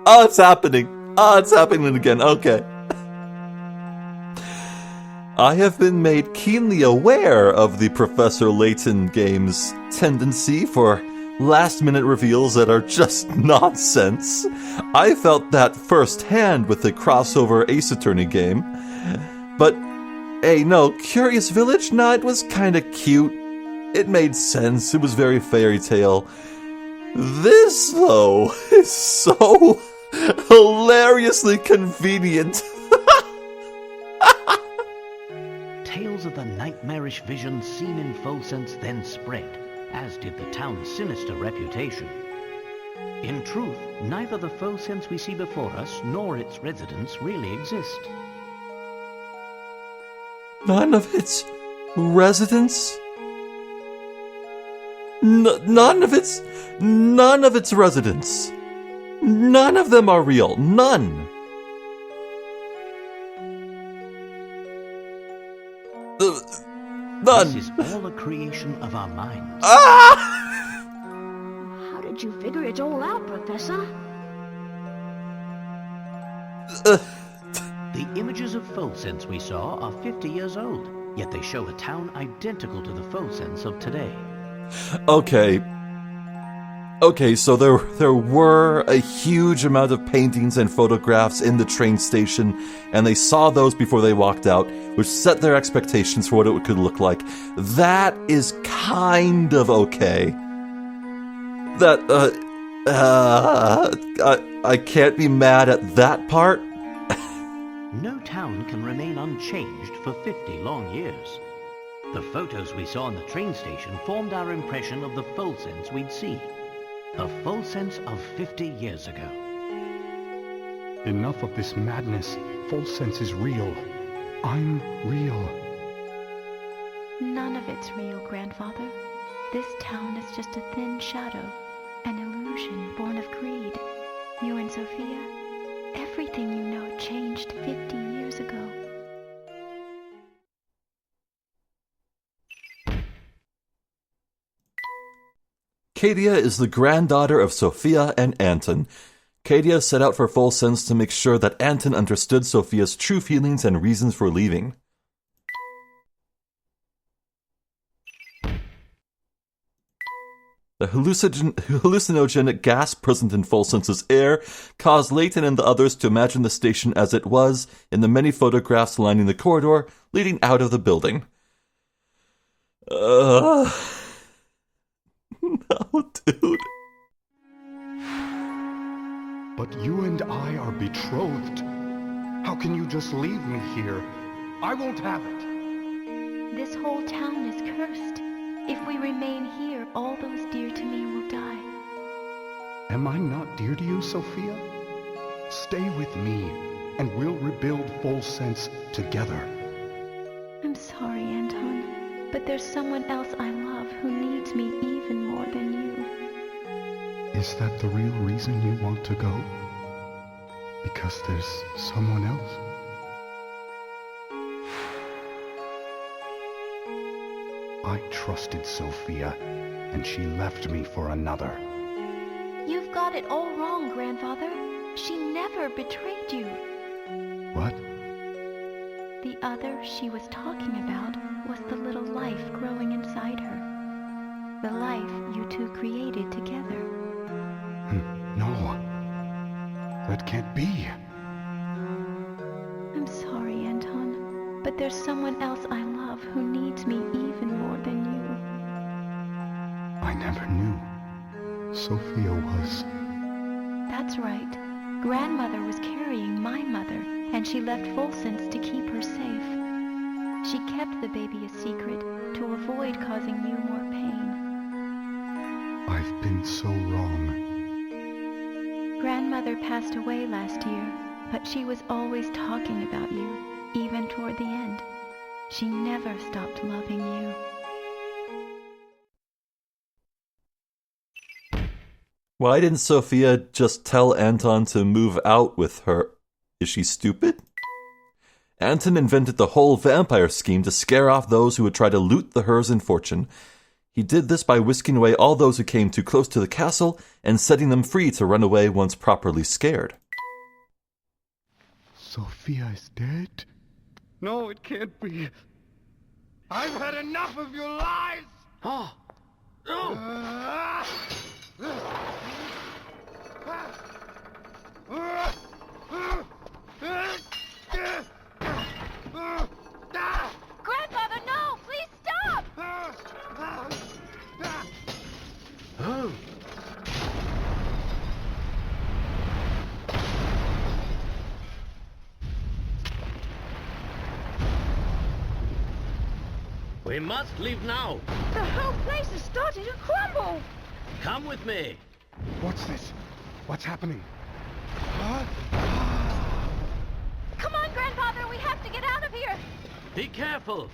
Speaker 1: Oh, it's happening. Oh, it's happening again. Okay. I have been made keenly aware of the Professor Layton game's tendency for last-minute reveals that are just nonsense. I felt that firsthand with the crossover Ace Attorney game. But, hey, no, Curious Village? Nah, it was kinda cute. It made sense. It was very fairy tale. This, though, is so hilariously convenient.
Speaker 2: Tales of the nightmarish visions seen in Full Sense then spread, as did the town's sinister reputation. In truth, neither the Full Sense we see before us nor its residents really exist.
Speaker 1: None of its residents? None of its residents. None of them are real. None. None.
Speaker 2: This is all a creation of our minds.
Speaker 1: Ah!
Speaker 6: How did you figure it all out, Professor?
Speaker 2: The images of Full Sense we saw are 50 years old, yet they show a town identical to the Full Sense of today.
Speaker 1: Okay, so there were a huge amount of paintings and photographs in the train station, and they saw those before they walked out, which set their expectations for what it could look like. That is kind of okay. I can't be mad at that part.
Speaker 2: No town can remain unchanged for 50 long years. The photos we saw in the train station formed our impression of the Full Sense we'd see. The Full Sense of 50 years ago.
Speaker 5: Enough of this madness. Full Sense is real. I'm real.
Speaker 4: None of it's real, Grandfather. This town is just a thin shadow, an illusion born of greed. You and Sophia, everything you know changed 50 years ago.
Speaker 1: Kadia is the granddaughter of Sophia and Anton. Kadia set out for Full Sense to make sure that Anton understood Sophia's true feelings and reasons for leaving. The hallucinogenic gas present in Full Sense's air caused Layton and the others to imagine the station as it was in the many photographs lining the corridor leading out of the building. No, dude.
Speaker 5: But you and I are betrothed. How can you just leave me here? I won't have it.
Speaker 4: This whole town is cursed. If we remain here, all those dear to me will die.
Speaker 5: Am I not dear to you, Sophia? Stay with me, and we'll rebuild Full Sense together.
Speaker 4: I'm sorry, Anton, but there's someone else I love who needs me even more than you.
Speaker 5: Is that the real reason you want to go? Because there's someone else? I trusted Sophia, and she left me for another.
Speaker 4: You've got it all wrong, Grandfather. She never betrayed you.
Speaker 5: What?
Speaker 4: The other she was talking about was the little life growing inside her. The life you two created together.
Speaker 5: No. That can't be.
Speaker 4: I'm sorry, Anton, but there's someone else I love who needs me even more than you.
Speaker 5: I never knew. Sophia was...
Speaker 4: That's right. Grandmother was carrying my mother, and she left Full Sense to keep her safe. She kept the baby a secret to avoid causing you more pain.
Speaker 5: I've been so wrong.
Speaker 4: Grandmother passed away last year, but she was always talking about you, even toward the end. She never stopped loving you.
Speaker 1: Why didn't Sophia just tell Anton to move out with her? Is she stupid? Anton invented the whole vampire scheme to scare off those who would try to loot the Hershel fortune. He did this by whisking away all those who came too close to the castle and setting them free to run away once properly scared.
Speaker 5: Sophia is dead? No, it can't be.
Speaker 3: I've had enough of your lies!
Speaker 2: Oh!
Speaker 6: Grandfather, no! Please stop!
Speaker 2: Oh! We must leave now.
Speaker 6: The whole place is starting to crumble!
Speaker 2: Come with me.
Speaker 5: What's this? What's happening?
Speaker 6: Come on, Grandfather, we have to get out of here!
Speaker 2: Be careful.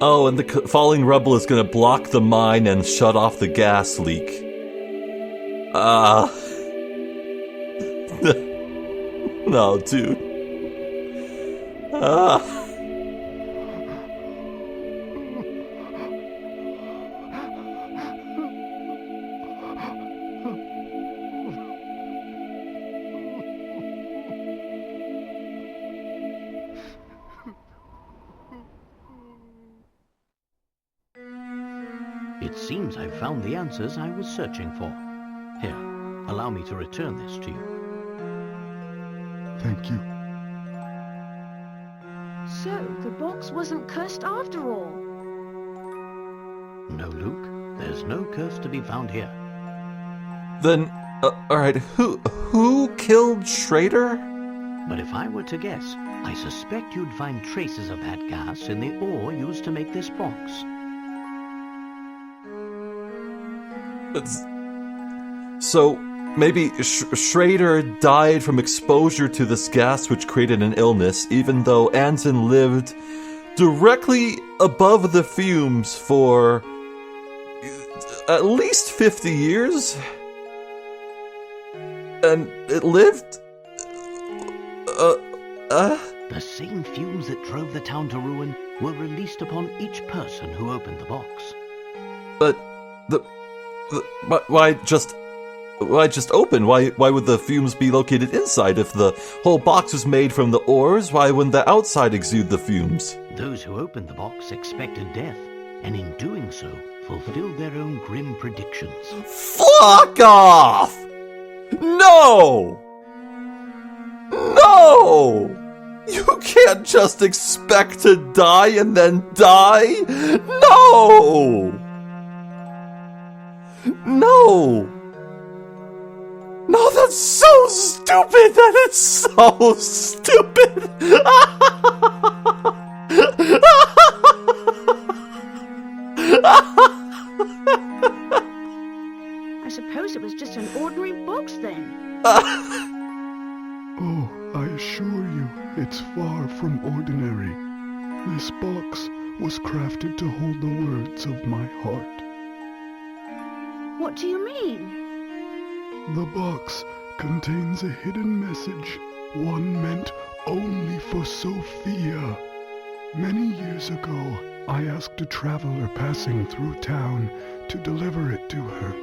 Speaker 1: Oh, and the falling rubble is going to block the mine and shut off the gas leak. No, dude.
Speaker 2: It seems I've found the answers I was searching for. Here, allow me to return this to you.
Speaker 5: Thank you.
Speaker 6: So, the box wasn't cursed after all.
Speaker 2: No, Luke, there's no curse to be found here.
Speaker 1: Then, alright, who killed Schrader?
Speaker 2: But if I were to guess, I suspect you'd find traces of that gas in the ore used to make this box.
Speaker 1: So, maybe Schrader died from exposure to this gas which created an illness, even though Anton lived directly above the fumes for at least 50 years? And it lived?
Speaker 2: The same fumes that drove the town to ruin were released upon each person who opened the box.
Speaker 1: But, why just... why just open? Why would the fumes be located inside? If the whole box was made from the ores, why wouldn't the outside exude the fumes?
Speaker 2: Those who opened the box expected death, and in doing so, fulfilled their own grim predictions.
Speaker 1: Fuck off! No! No! You can't just expect to die and then die! No! No! No, that's so stupid! That is so stupid!
Speaker 6: I suppose it was just an ordinary box then.
Speaker 5: Oh, I assure you, it's far from ordinary. This box was crafted to hold the words of my heart.
Speaker 6: What do you mean?
Speaker 5: The box contains a hidden message, one meant only for Sophia. Many years ago, I asked a traveler passing through town to deliver it to her.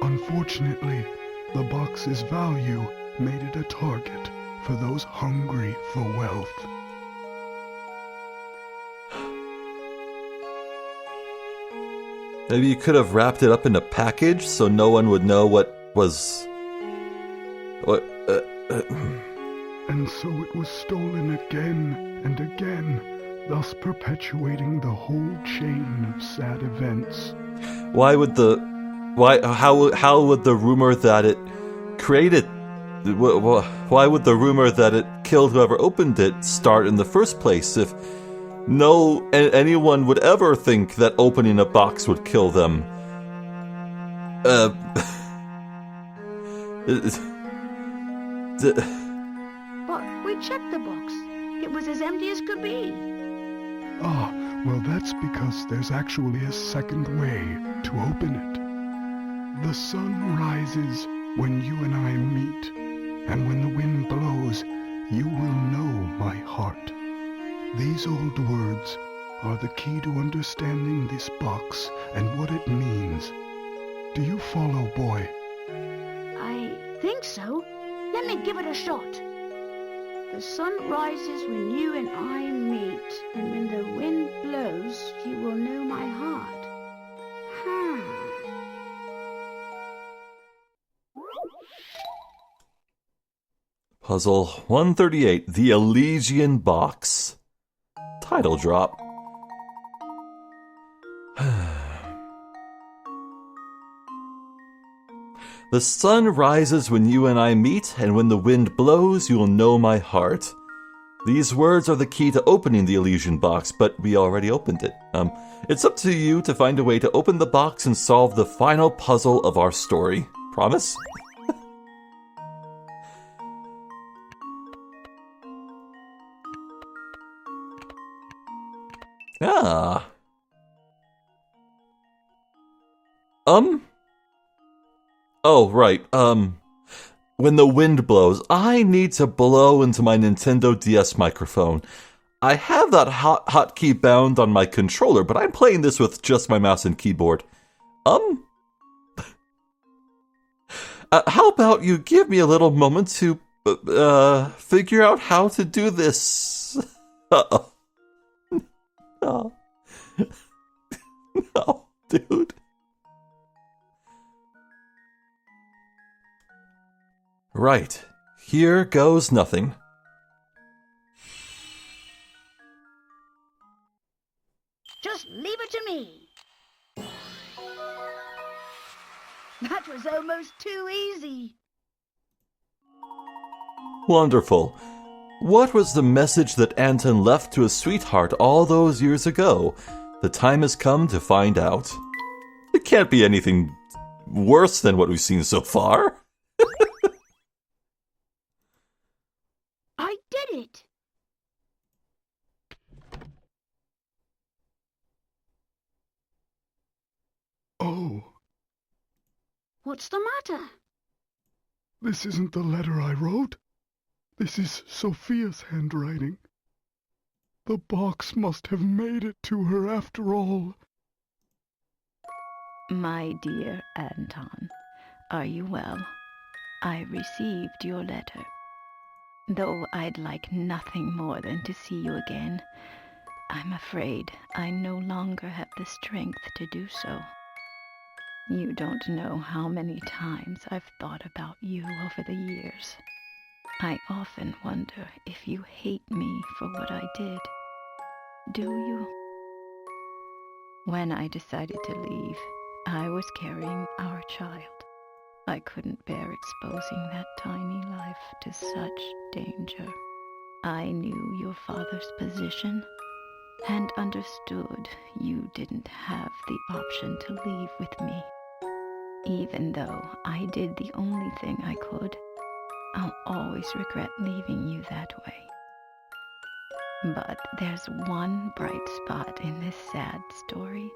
Speaker 5: Unfortunately, the box's value made it a target for those hungry for wealth.
Speaker 1: Maybe you could have wrapped it up in a package so no one would know what was...
Speaker 5: And so it was stolen again and again, thus perpetuating the whole chain of sad events.
Speaker 1: How would the rumor that it created... Why would the rumor that it killed whoever opened it start in the first place if anyone would ever think that opening a box would kill them?
Speaker 6: But we checked the box. It was as empty as could be.
Speaker 5: Ah, well that's because there's actually a second way to open it. The sun rises when you and I meet, and when the wind blows, you will know my heart. These old words are the key to understanding this box and what it means. Do you follow, boy?
Speaker 6: I think so. Let me give it a shot. The sun rises when you and I meet, and when the wind blows, you will know my heart.
Speaker 1: Puzzle 138, The Elysian Box. Title drop. The sun rises when you and I meet, and when the wind blows, you will know my heart. These words are the key to opening the Elysian box, but we already opened it. It's up to you to find a way to open the box and solve the final puzzle of our story. Promise? Ah. Oh, right. When the wind blows, I need to blow into my Nintendo DS microphone. I have that hotkey bound on my controller, but I'm playing this with just my mouse and keyboard. How about you give me a little moment to, figure out how to do this? Uh-oh. No. No, dude. Right. Here goes nothing.
Speaker 6: Just leave it to me. That was almost too easy.
Speaker 1: Wonderful. What was the message that Anton left to his sweetheart all those years ago? The time has come to find out. It can't be anything worse than what we've seen so far.
Speaker 6: I did it.
Speaker 5: Oh,
Speaker 6: What's the matter?
Speaker 5: this isn't the letter I wrote. This is Sophia's handwriting. The box must have made it to her after all.
Speaker 7: My dear Anton,
Speaker 4: Are you well? I received your letter. Though I'd like nothing more than to see you again, I'm afraid I no longer have the strength to do so. You don't know how many times I've thought about you over the years. I often wonder if you hate me for what I did. Do you? When I decided to leave, I was carrying our child. I couldn't bear exposing that tiny life to such danger. I knew your father's position and understood you didn't have the option to leave with me. Even though I did the only thing I could, I'll always regret leaving you that way. But there's one bright spot in this sad story,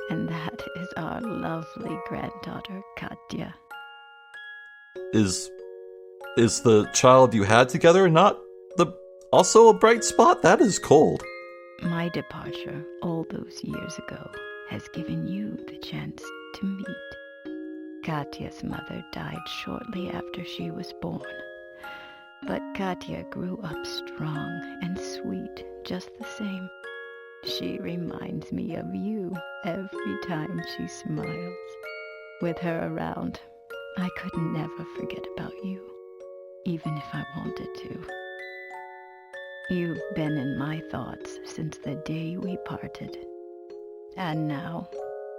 Speaker 4: and that is our lovely granddaughter, Katya.
Speaker 1: Is the child you had together not also a bright spot? That is cold.
Speaker 4: My departure all those years ago has given you the chance to meet. Katya's mother died shortly after she was born. But Katya grew up strong and sweet just the same. She reminds me of you every time she smiles. With her around, I could never forget about you, even if I wanted to. You've been in my thoughts since the day we parted. And now,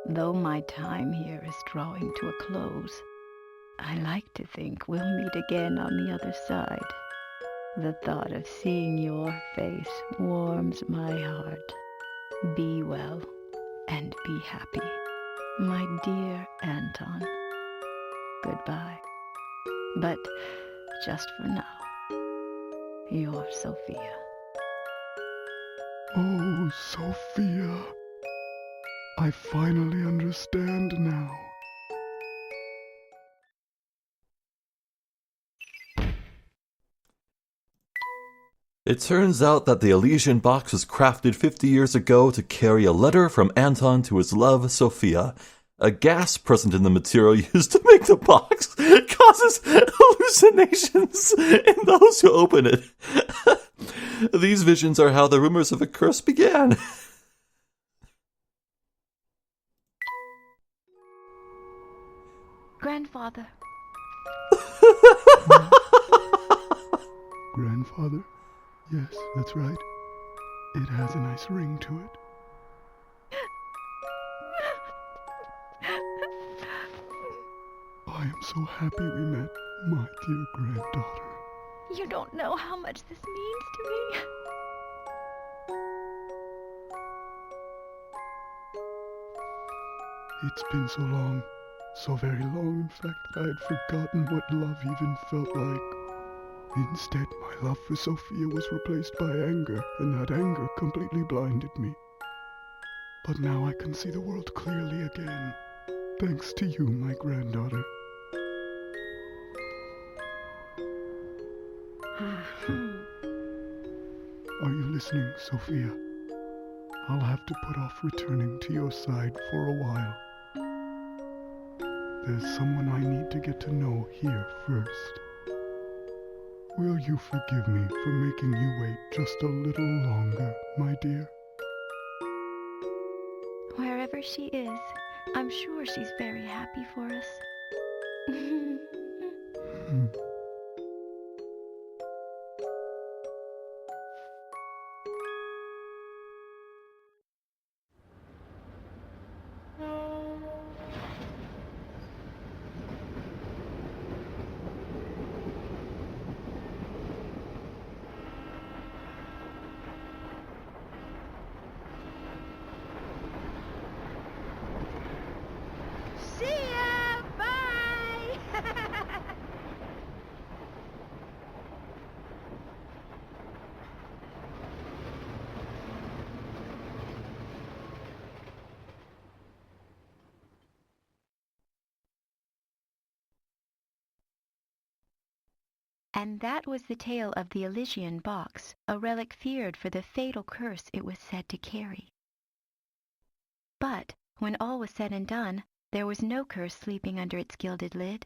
Speaker 4: though my time here is drawing to a close, I like to think we'll meet again on the other side. The thought of seeing your face warms my heart. Be well and be happy, my dear Anton. Goodbye. But just for now, your Sophia.
Speaker 5: Oh, Sophia. I finally understand now.
Speaker 1: It turns out that the Elysian box was crafted 50 years ago to carry a letter from Anton to his love, Sophia. A gas present in the material used to make the box causes hallucinations in those who open it. These visions are how the rumors of a curse began.
Speaker 4: Grandfather.
Speaker 5: Grandfather? Yes, that's right. It has a nice ring to it. I am so happy we met, my dear granddaughter.
Speaker 4: You don't know how much this means to me.
Speaker 5: It's been so long, so very long, in fact, that I had forgotten what love even felt like. Instead, my love for Sophia was replaced by anger, and that anger completely blinded me. But now I can see the world clearly again, thanks to you, my granddaughter. Are you listening, Sophia? I'll have to put off returning to your side for a while. There's someone I need to get to know here first. Will you forgive me for making you wait just a little longer, my dear?
Speaker 4: Wherever she is, I'm sure she's very happy for us.
Speaker 6: See ya! Bye!
Speaker 4: And that was the tale of the Elysian box, a relic feared for the fatal curse it was said to carry. But when all was said and done, There was no curse sleeping under its gilded lid.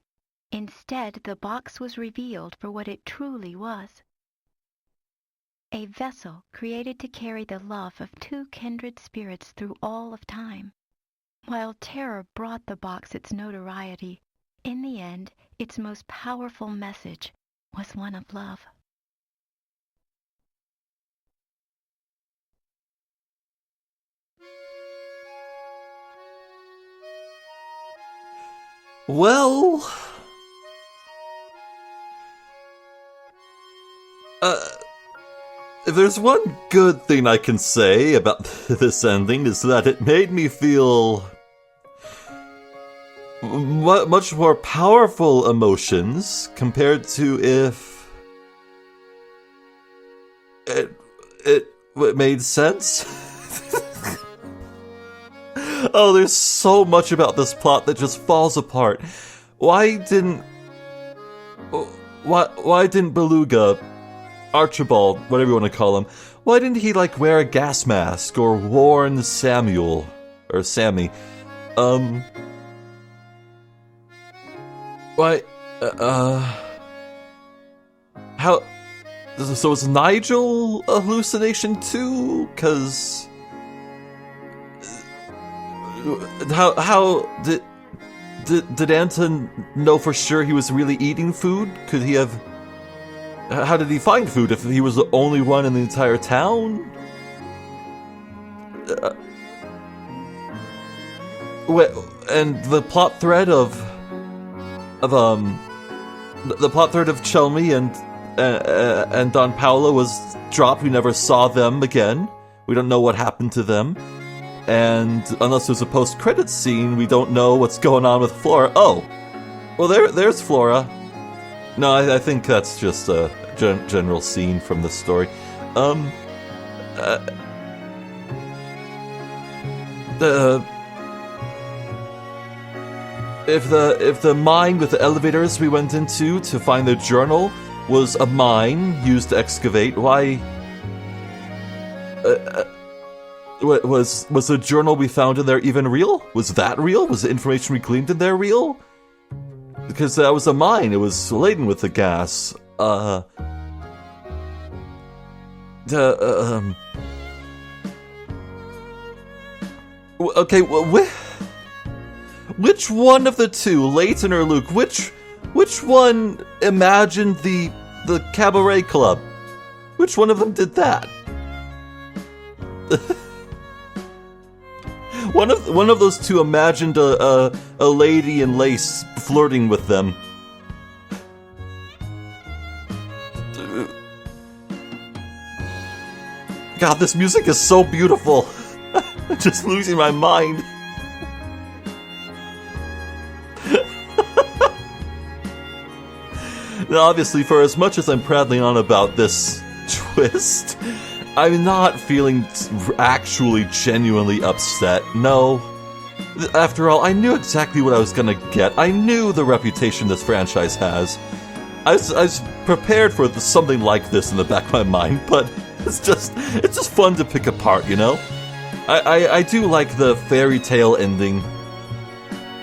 Speaker 4: Instead, the box was revealed for what it truly was. A vessel created to carry the love of two kindred spirits through all of time. While terror brought the box its notoriety, in the end, its most powerful message was one of love.
Speaker 1: Well... if there's one good thing I can say about this ending is that it made me feel much more powerful emotions compared to if it made sense. Oh, there's so much about this plot that just falls apart. Why didn't Beluga, Archibald, whatever you want to call him, why didn't he, like, wear a gas mask or warn Samuel, or Sammy? Why, how, so was Nigel a hallucination too? 'Cause, how did Anton know for sure he was really eating food? Could he have... How did he find food if he was the only one in the entire town? And the plot thread of Chelmy and Don Paolo was dropped. We never saw them again. We don't know what happened to them. And unless there's a post-credits scene, we don't know what's going on with Flora. Oh, well, there's Flora. No, I think that's just a general scene from the story. If the mine with the elevators we went into to find the journal was a mine used to excavate, why... was the journal we found in there even real? Was that real? Was the information we gleaned in there real? Because that was a mine. It was laden with the gas. Okay, well, which one of the two, Layton or Luke, which one imagined the cabaret club? Which one of them did that? One of those two imagined a lady in lace flirting with them. God, this music is so beautiful. I'm just losing my mind. Now, obviously, for as much as I'm prattling on about this twist, I'm not feeling actually genuinely upset. No. After all, I knew exactly what I was gonna get. I knew the reputation this franchise has. I was prepared for something like this in the back of my mind, but it's just fun to pick apart, you know? I do like the fairy tale ending.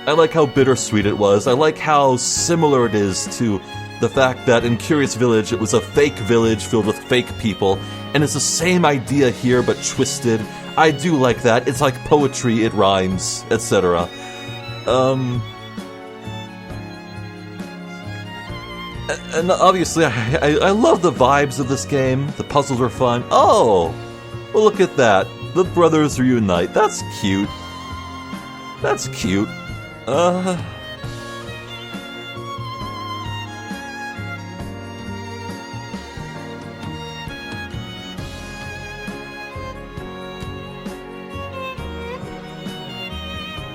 Speaker 1: I like how bittersweet it was. I like how similar it is to the fact that in Curious Village it was a fake village filled with fake people, and it's the same idea here but twisted. I do like that. It's like poetry, it rhymes, etc. And obviously I love the vibes of this game. The puzzles are fun. Oh! Well, look at that. The brothers reunite. That's cute. That's cute.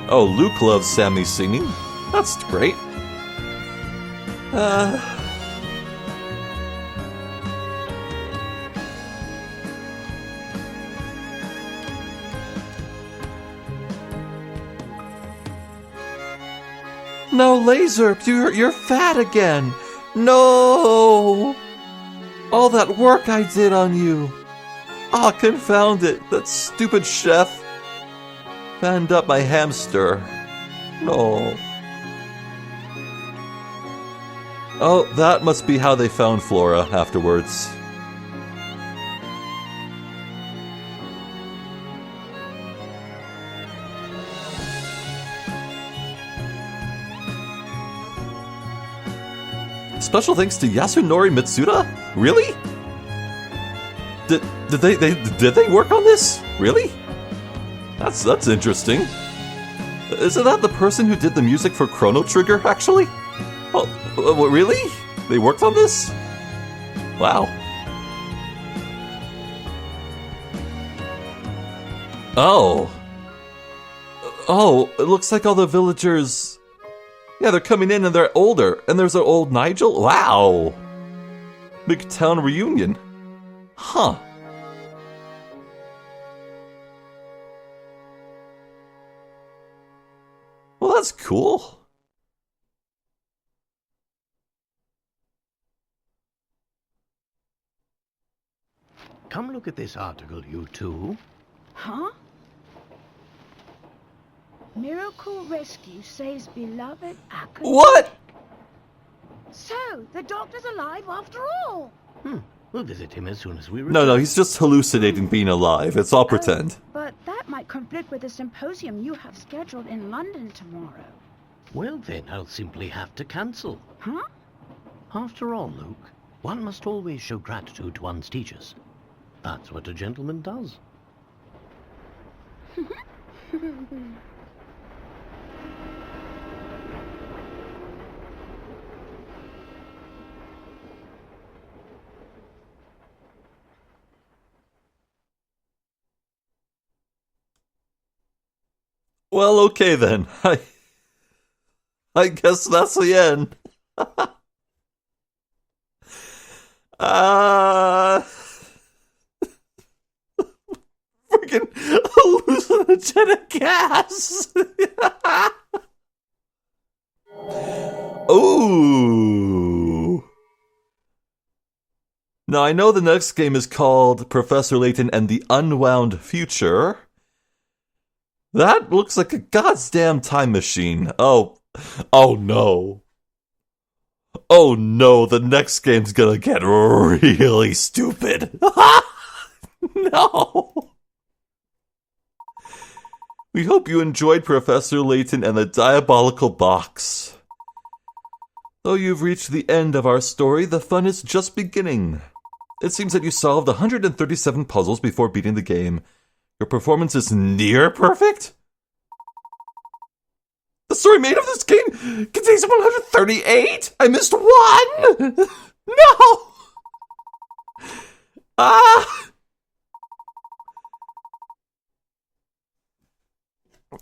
Speaker 1: Oh, Luke loves Sammy singing. That's great. No, Laser, you're fat again. No! All that work I did on you. Ah, confound it. That stupid chef fattened up my hamster. No. Oh, that must be how they found Flora afterwards. Special thanks to Yasunori Mitsuda? Really? Did they work on this? Really? That's interesting. Isn't that the person who did the music for Chrono Trigger, actually? Oh, really? They worked on this? Wow. Oh. Oh, it looks like all the villagers... Yeah, they're coming in and they're older. And there's an old Nigel? Wow. Big town reunion. Huh. Well, that's cool.
Speaker 2: Come look at this article, you two.
Speaker 6: Huh? Miracle Rescue saves beloved Akane.
Speaker 1: What?
Speaker 6: So, the doctor's alive after all.
Speaker 2: We'll visit him as soon as we return.
Speaker 1: No, he's just hallucinating being alive. It's all pretend.
Speaker 6: But that might conflict with the symposium you have scheduled in London tomorrow.
Speaker 2: Well, then I'll simply have to cancel.
Speaker 6: Huh?
Speaker 2: After all, Luke, one must always show gratitude to one's teachers. That's what a gentleman does.
Speaker 1: Well, okay then. I guess that's the end. Freaking hallucinogenic gas. Ooh. Now, I know the next game is called Professor Layton and the Unwound Future. That looks like a goddamn time machine. Oh no. Oh no, the next game's gonna get really stupid. No. We hope you enjoyed Professor Layton and the Diabolical Box. Though you've reached the end of our story, the fun is just beginning. It seems that you solved 137 puzzles before beating the game. Your performance is near perfect? The story made of this game contains 138? I missed one! No!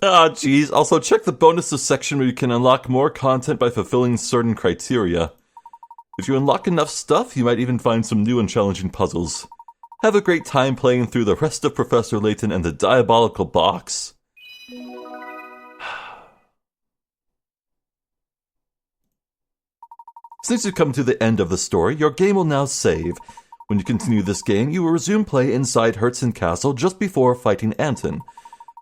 Speaker 1: Jeez. Also, check the bonuses section where you can unlock more content by fulfilling certain criteria. If you unlock enough stuff, you might even find some new and challenging puzzles. Have a great time playing through the rest of Professor Layton and the Diabolical Box. Since you've come to the end of the story, your game will now save. When you continue this game, you will resume play inside Hershel Castle just before fighting Anton.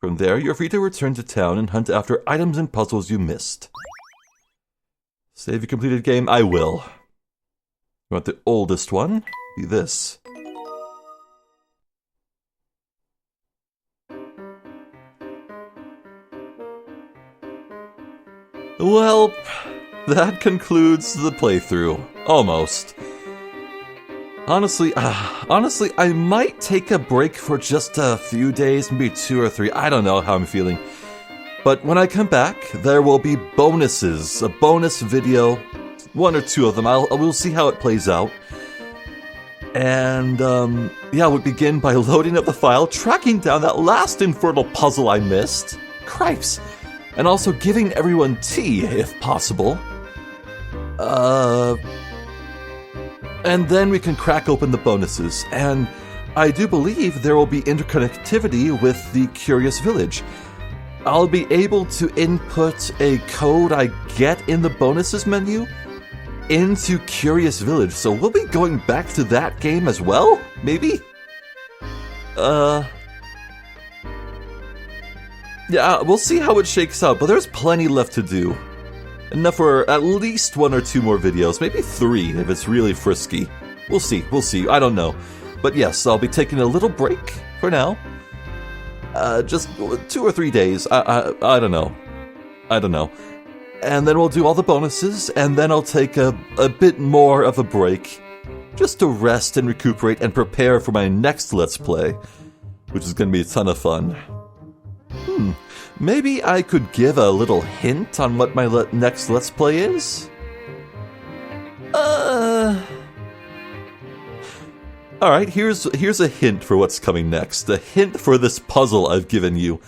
Speaker 1: From there, you're free to return to town and hunt after items and puzzles you missed. Save your completed game? I will. You want the oldest one? Be this. Well, that concludes the playthrough. Almost. Honestly, I might take a break for just a few days, maybe 2 or 3. I don't know how I'm feeling. But when I come back, there will be bonuses. A bonus video. 1 or 2 of them. We'll see how it plays out. And, yeah, we'll begin by loading up the file, tracking down that last infernal puzzle I missed. Cripes. And also giving everyone tea, if possible. And then we can crack open the bonuses. And I do believe there will be interconnectivity with the Curious Village. I'll be able to input a code I get in the bonuses menu into Curious Village. So we'll be going back to that game as well? Maybe? Yeah, we'll see how it shakes out, but there's plenty left to do. Enough for at least 1 or 2 more videos, maybe 3 if it's really frisky. We'll see, I don't know. But yes, I'll be taking a little break for now. Just 2 or 3 days, I don't know. And then we'll do all the bonuses, and then I'll take a bit more of a break. Just to rest and recuperate and prepare for my next Let's Play, which is going to be a ton of fun. Maybe I could give a little hint on what my next Let's Play is? Alright, here's a hint for what's coming next. A hint for this puzzle I've given you.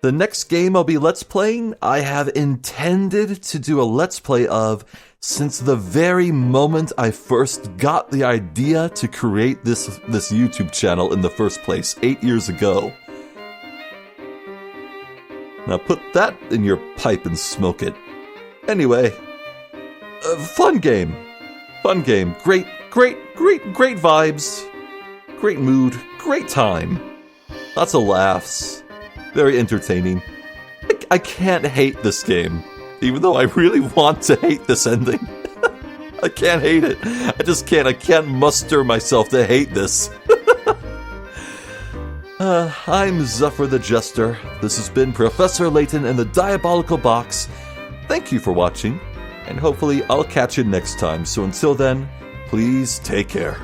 Speaker 1: The next game I'll be Let's Playing, I have intended to do a Let's Play of since the very moment I first got the idea to create this YouTube channel in the first place, 8 years ago. Now put that in your pipe and smoke it. Anyway, fun game. Great vibes. Great mood. Great time. Lots of laughs. Very entertaining. I can't hate this game, even though I really want to hate this ending. I can't hate it. I just can't. I can't muster myself to hate this. I'm Zephyr the Jester. This has been Professor Layton in the Diabolical Box. Thank you for watching, and hopefully I'll catch you next time. So until then, please take care.